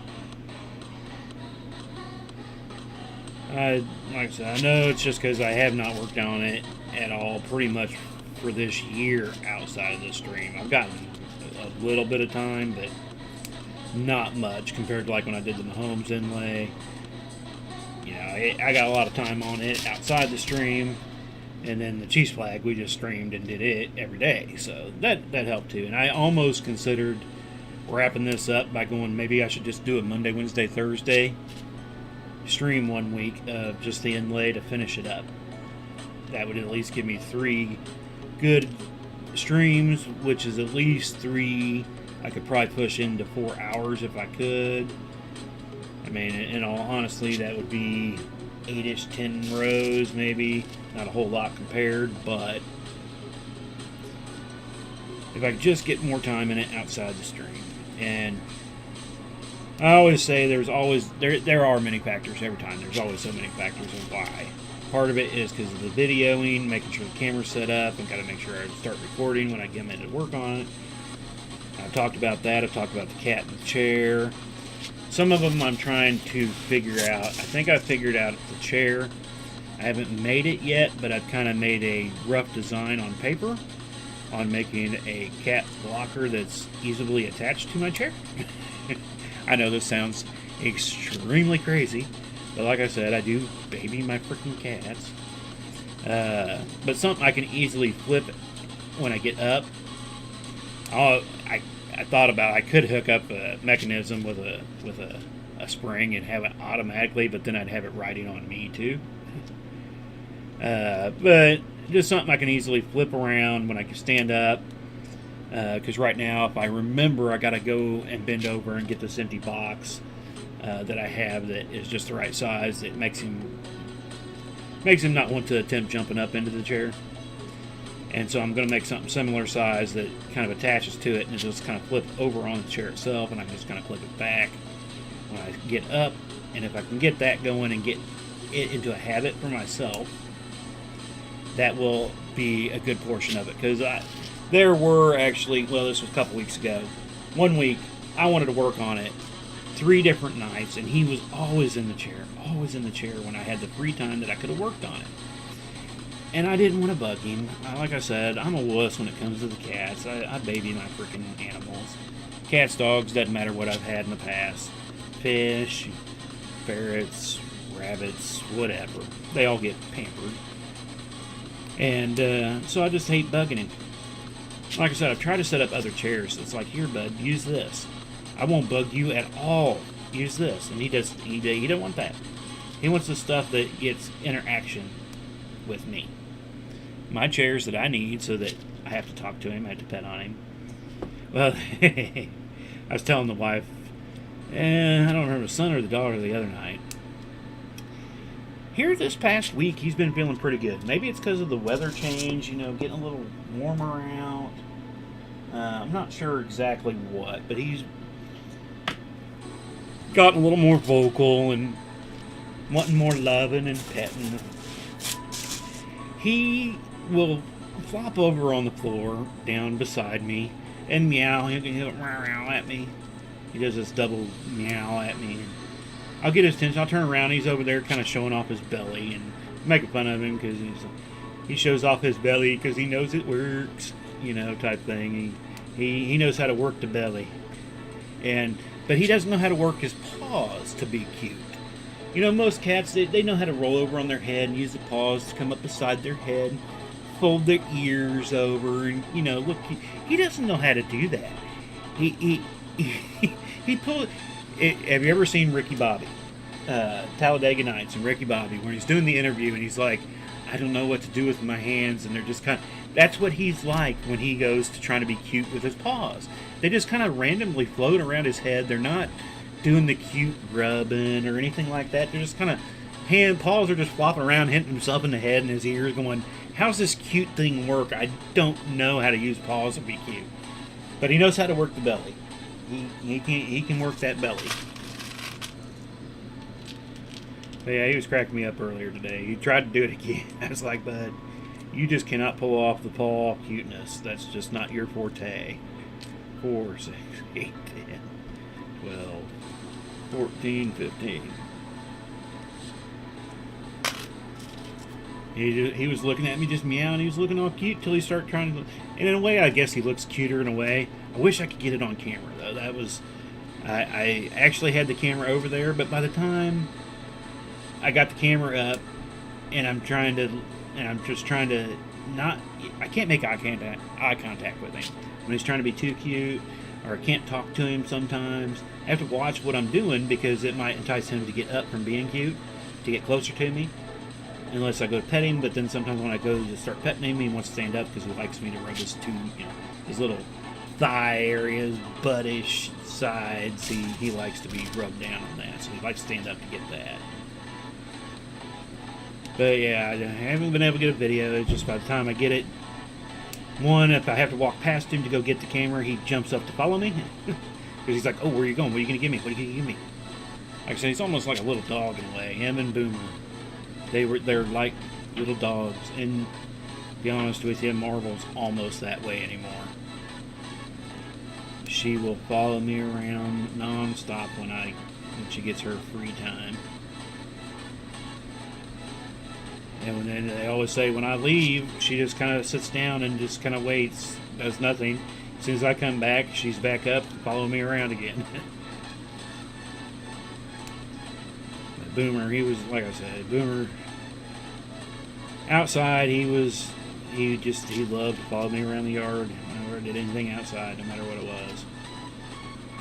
like I said, I know it's just because I have not worked on it at all pretty much for this year outside of the stream. I've gotten a little bit of time, but not much compared to like when I did the Mahomes inlay. You know, I got a lot of time on it outside the stream. And then the Chiefs flag, we just streamed and did it every day. So that helped too. And I almost considered wrapping this up by going, maybe I should just do a Monday, Wednesday, Thursday stream 1 week of just the inlay to finish it up. That would at least give me 3 good streams, which is at least 3 I could probably push into 4 hours if I could. I mean, in all honesty, that would be 8-ish, 10 rows maybe. Not a whole lot compared, but if I could just get more time in it outside the stream. And I always say there are many factors every time. There's always so many factors of why. Part of it is because of the videoing, making sure the camera's set up, and got to make sure I start recording when I get in to work on it. I've talked about that. I've talked about the cat in the chair. Some of them I'm trying to figure out. I think I figured out the chair. I haven't made it yet, but I've kind of made a rough design on paper on making a cat blocker that's easily attached to my chair. I know this sounds extremely crazy, but like I said, I do baby my freaking cats. But something I can easily flip when I get up. I thought about I could hook up a mechanism with a spring and have it automatically, but then I'd have it riding on me too. But just something I can easily flip around when I can stand up. Because right now, if I remember, I got to go and bend over and get this empty box that I have that is just the right size that makes him not want to attempt jumping up into the chair. And so I'm going to make something similar size that kind of attaches to it and it just kind of flip over on the chair itself, and I can just kind of click it back when I get up. And if I can get that going and get it into a habit for myself, that will be a good portion of it. Because there were actually, well, this was a couple weeks ago, 1 week I wanted to work on it 3 different nights, and he was always in the chair when I had the free time that I could have worked on it. And I didn't want to bug him. Like I said, I'm a wuss when it comes to the cats. I baby my freaking animals. Cats, dogs, doesn't matter what I've had in the past. Fish, ferrets, rabbits, whatever. They all get pampered. And so I just hate bugging him. Like I said, I've tried to set up other chairs. It's like, here, bud, use this. I won't bug you at all. Use this. And he don't want that. He wants the stuff that gets interaction with me. My chairs that I need so that I have to talk to him, I have to pet on him. Well, I was telling the wife, I don't remember the son or the daughter the other night. Here this past week, he's been feeling pretty good. Maybe it's because of the weather change, getting a little warmer out. I'm not sure exactly what, but he's gotten a little more vocal and wanting more loving and petting. He will flop over on the floor down beside me and meow. He'll meow at me. He does this double meow at me. I'll get his attention. I'll turn around. He's over there kind of showing off his belly and making fun of him because he shows off his belly because he knows it works, type thing. He knows how to work the belly. But he doesn't know how to work his paws to be cute. Most cats, they know how to roll over on their head and use the paws to come up beside their head, fold their ears over, and, look, he doesn't know how to do that. He pulled... Have you ever seen Ricky Bobby? Talladega Nights and Ricky Bobby, where he's doing the interview and he's like, I don't know what to do with my hands, and they're just kind of... That's what he's like when he goes to trying to be cute with his paws. They just kind of randomly float around his head. They're not doing the cute rubbing or anything like that. They're just kind of paws are just flopping around, hitting himself in the head and his ears, going, "How's this cute thing work? I don't know how to use paws to be cute." But he knows how to work the belly. He can work that belly. But yeah, he was cracking me up earlier today. He tried to do it again. I was like, "Bud, you just cannot pull off the paw cuteness. That's just not your forte." 4, 6, 8, 10, 12, 14, 15. He was looking at me just meowing. He was looking all cute till he started trying to... And in a way, I guess he looks cuter in a way. I wish I could get it on camera, though. That was... I actually had the camera over there, but by the time I got the camera up, and I'm just trying to not... I can't make eye contact with him. When he's trying to be too cute, or I can't talk to him sometimes. I have to watch what I'm doing because it might entice him to get up from being cute, to get closer to me. Unless I go to pet him, but then sometimes when I go to start petting him, he wants to stand up because he likes me to rub his his little thigh areas, buttish sides. He likes to be rubbed down on that, so he likes to stand up to get that. But yeah, I haven't been able to get a video. It's just by the time I get it, one, if I have to walk past him to go get the camera, he jumps up to follow me. Because he's like, "Oh, where are you going? What are you going to give me? What are you going to give me?" Like I said, he's almost like a little dog in a way. Him and Boomer. They're like little dogs, and to be honest with you, Marvel's almost that way anymore. She will follow me around non-stop when she gets her free time. And then they always say when I leave, she just kind of sits down and just kind of waits, does nothing. As soon as I come back, she's back up and follow me around again. Boomer, he was, like I said, Boomer, outside, he loved to follow me around the yard. I never did anything outside, no matter what it was.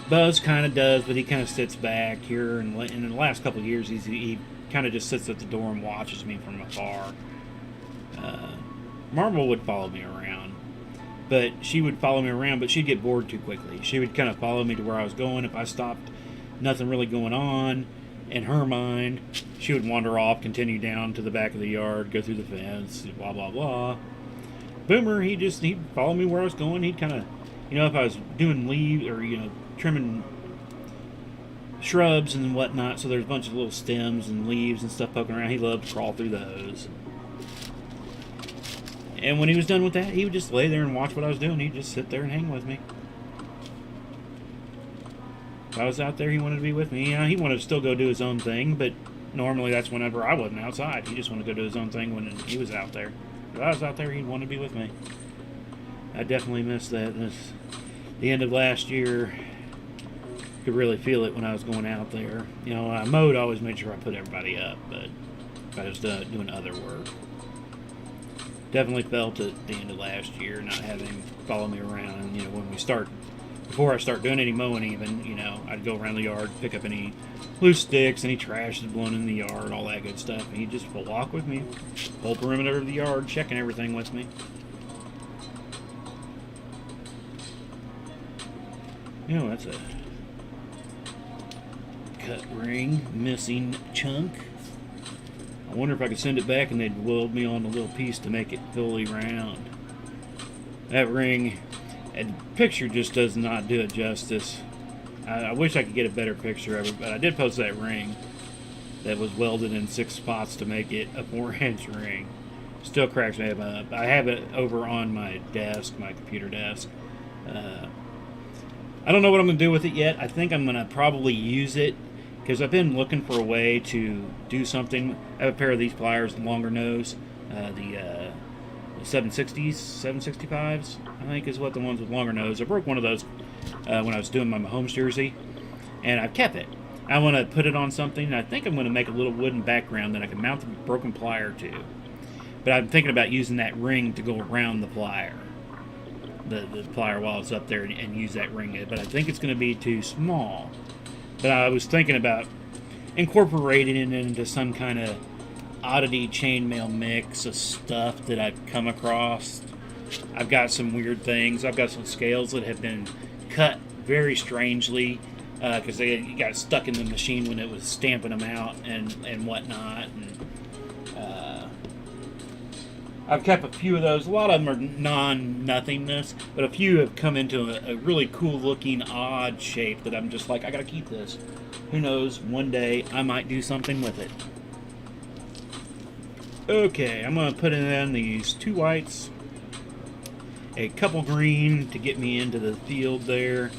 Buzz kind of does, but he kind of sits back here, and in the last couple of years, he kind of just sits at the door and watches me from afar. Marvel would follow me around, but she would follow me around, but she'd get bored too quickly. She would kind of follow me to where I was going. If I stopped, nothing really going on. In her mind, she would wander off, continue down to the back of the yard, go through the fence, blah, blah, blah. Boomer, he'd follow me where I was going. He'd kind of, if I was doing leaves or, trimming shrubs and whatnot, so there's a bunch of little stems and leaves and stuff poking around, he loved to crawl through those. And when he was done with that, he would just lay there and watch what I was doing. He'd just sit there and hang with me. If I was out there, he wanted to be with me. He wanted to still go do his own thing, but normally that's whenever I wasn't outside. He just wanted to go do his own thing when he was out there. If I was out there, he'd want to be with me. I definitely missed that. The end of last year, could really feel it when I was going out there. I mowed, I always made sure I put everybody up, but if I was doing other work. Definitely felt it at the end of last year, not having him follow me around. And, before I start doing any mowing even, I'd go around the yard, pick up any loose sticks, any trash that's blown in the yard, all that good stuff. And he'd just walk with me, whole perimeter of the yard, checking everything with me. That's a cut ring, missing chunk. I wonder if I could send it back and they'd weld me on a little piece to make it fully round. That ring... And the picture just does not do it justice. I wish I could get a better picture of it, but I did post that ring that was welded in 6 spots to make it a 4-inch ring. Still cracks me up. I have it over on my desk, my computer desk. I don't know what I'm going to do with it yet. I think I'm going to probably use it because I've been looking for a way to do something. I have a pair of these pliers, longer nose, the 760s, 765s, I think is what the ones with longer nose. I broke one of those when I was doing my Mahomes jersey, and I've kept it. I want to put it on something, and I think I'm going to make a little wooden background that I can mount the broken plier to. But I'm thinking about using that ring to go around the plier. The plier while it's up there and use that ring. But I think it's going to be too small. But I was thinking about incorporating it into some kind of oddity chainmail mix of stuff that I've come across. I've got some weird things. I've got some scales that have been cut very strangely. because they got stuck in the machine when it was stamping them out and whatnot. And I've kept a few of those. A lot of them are non-nothingness, but a few have come into a really cool-looking, odd shape that I'm just like, I gotta keep this. Who knows? One day I might do something with it. Okay, I'm gonna put in these 2 whites, a couple green to get me into the field there,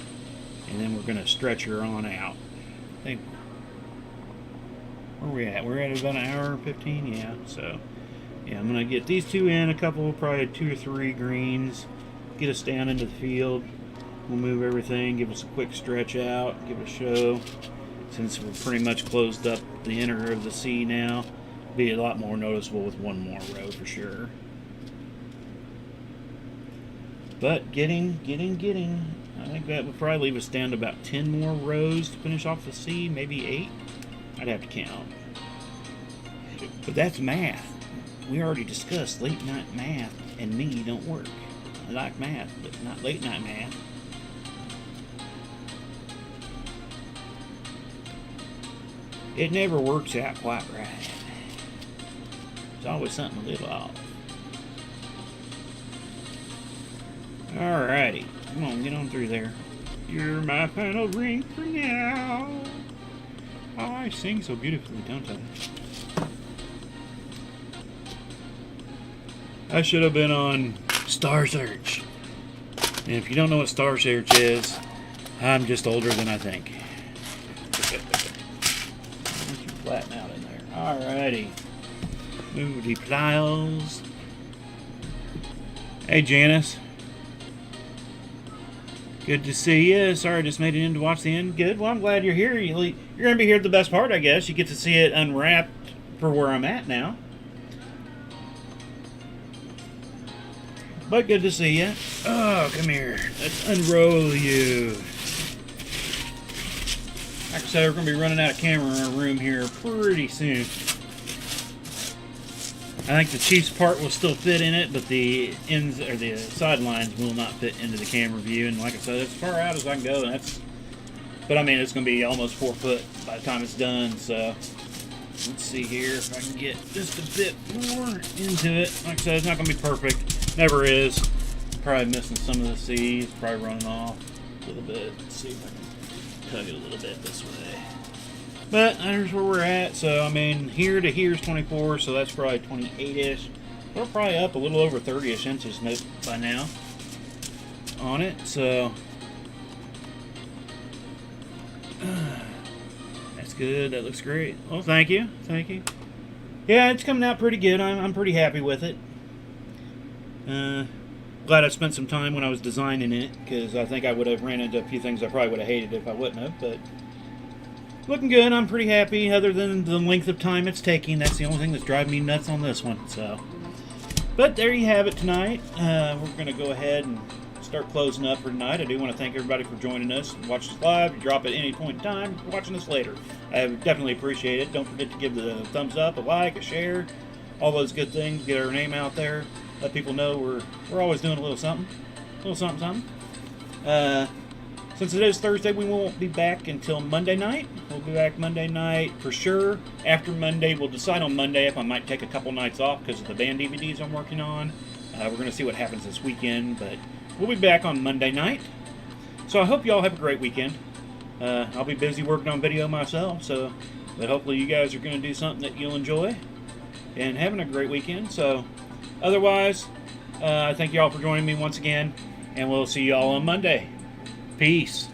and then we're gonna stretch her on out. I think, where are we at? We're at about an hour 15, yeah. So, yeah, I'm gonna get these 2 in, a couple, probably 2 or 3 greens, get us down into the field. We'll move everything, give us a quick stretch out, give it a show. Since we're pretty much closed up the inner of the C now, be a lot more noticeable with 1 more row for sure. But getting. I think that would probably leave us down to about 10 more rows to finish off the C, maybe 8. I'd have to count. But that's math. We already discussed late night math and me don't work. I like math, but not late night math. It never works out quite right. There's always something a little off. Alrighty. Come on, get on through there. You're my final ring for now. Oh, I sing so beautifully, don't I? I should have been on Star Search. And if you don't know what Star Search is, I'm just older than I think. Flatten out in there. Alrighty. Move the pliers. Hey, Janice. Good to see you. Sorry I just made it in to watch the end. Good. Well, I'm glad you're here. You're going to be here at the best part, I guess. You get to see it unwrapped for where I'm at now. But good to see you. Oh, come here. Let's unroll you. Like I said, we're going to be running out of camera room here pretty soon. I think the Chiefs part will still fit in it, but the ends or the sidelines will not fit into the camera view. And like I said, as far out as I can go. And but I mean, it's going to be almost 4 foot by the time it's done. So let's see here if I can get just a bit more into it. Like I said, it's not going to be perfect. Never is. Probably missing some of the C's. Probably running off a little bit. Let's see if I can tug it a little bit this way. But there's where we're at. So, I mean, here to here is 24, so that's probably 28-ish. We're probably up a little over 30-ish inches by now on it. So, that's good. That looks great. Well, thank you. Thank you. Yeah, it's coming out pretty good. I'm pretty happy with it. Glad I spent some time when I was designing it, because I think I would have ran into a few things I probably would have hated if I wouldn't have, but looking good. I'm pretty happy, other than the length of time it's taking. That's the only thing that's driving me nuts on this one. So, but there you have it tonight. We're going to go ahead and start closing up for tonight. I do want to thank everybody for joining us. Watch this live, drop at any point in time, watching this later. I definitely appreciate it. Don't forget to give the thumbs up, a like, a share, all those good things. Get our name out there. Let people know we're always doing a little something. Since it is Thursday, we won't be back until Monday night. We'll be back Monday night for sure. After Monday, we'll decide on Monday if I might take a couple nights off because of the band DVDs I'm working on. We're going to see what happens this weekend, but we'll be back on Monday night. So I hope you all have a great weekend. I'll be busy working on video myself, but hopefully you guys are going to do something that you'll enjoy and having a great weekend. So otherwise, I thank you all for joining me once again, and we'll see you all on Monday. Peace.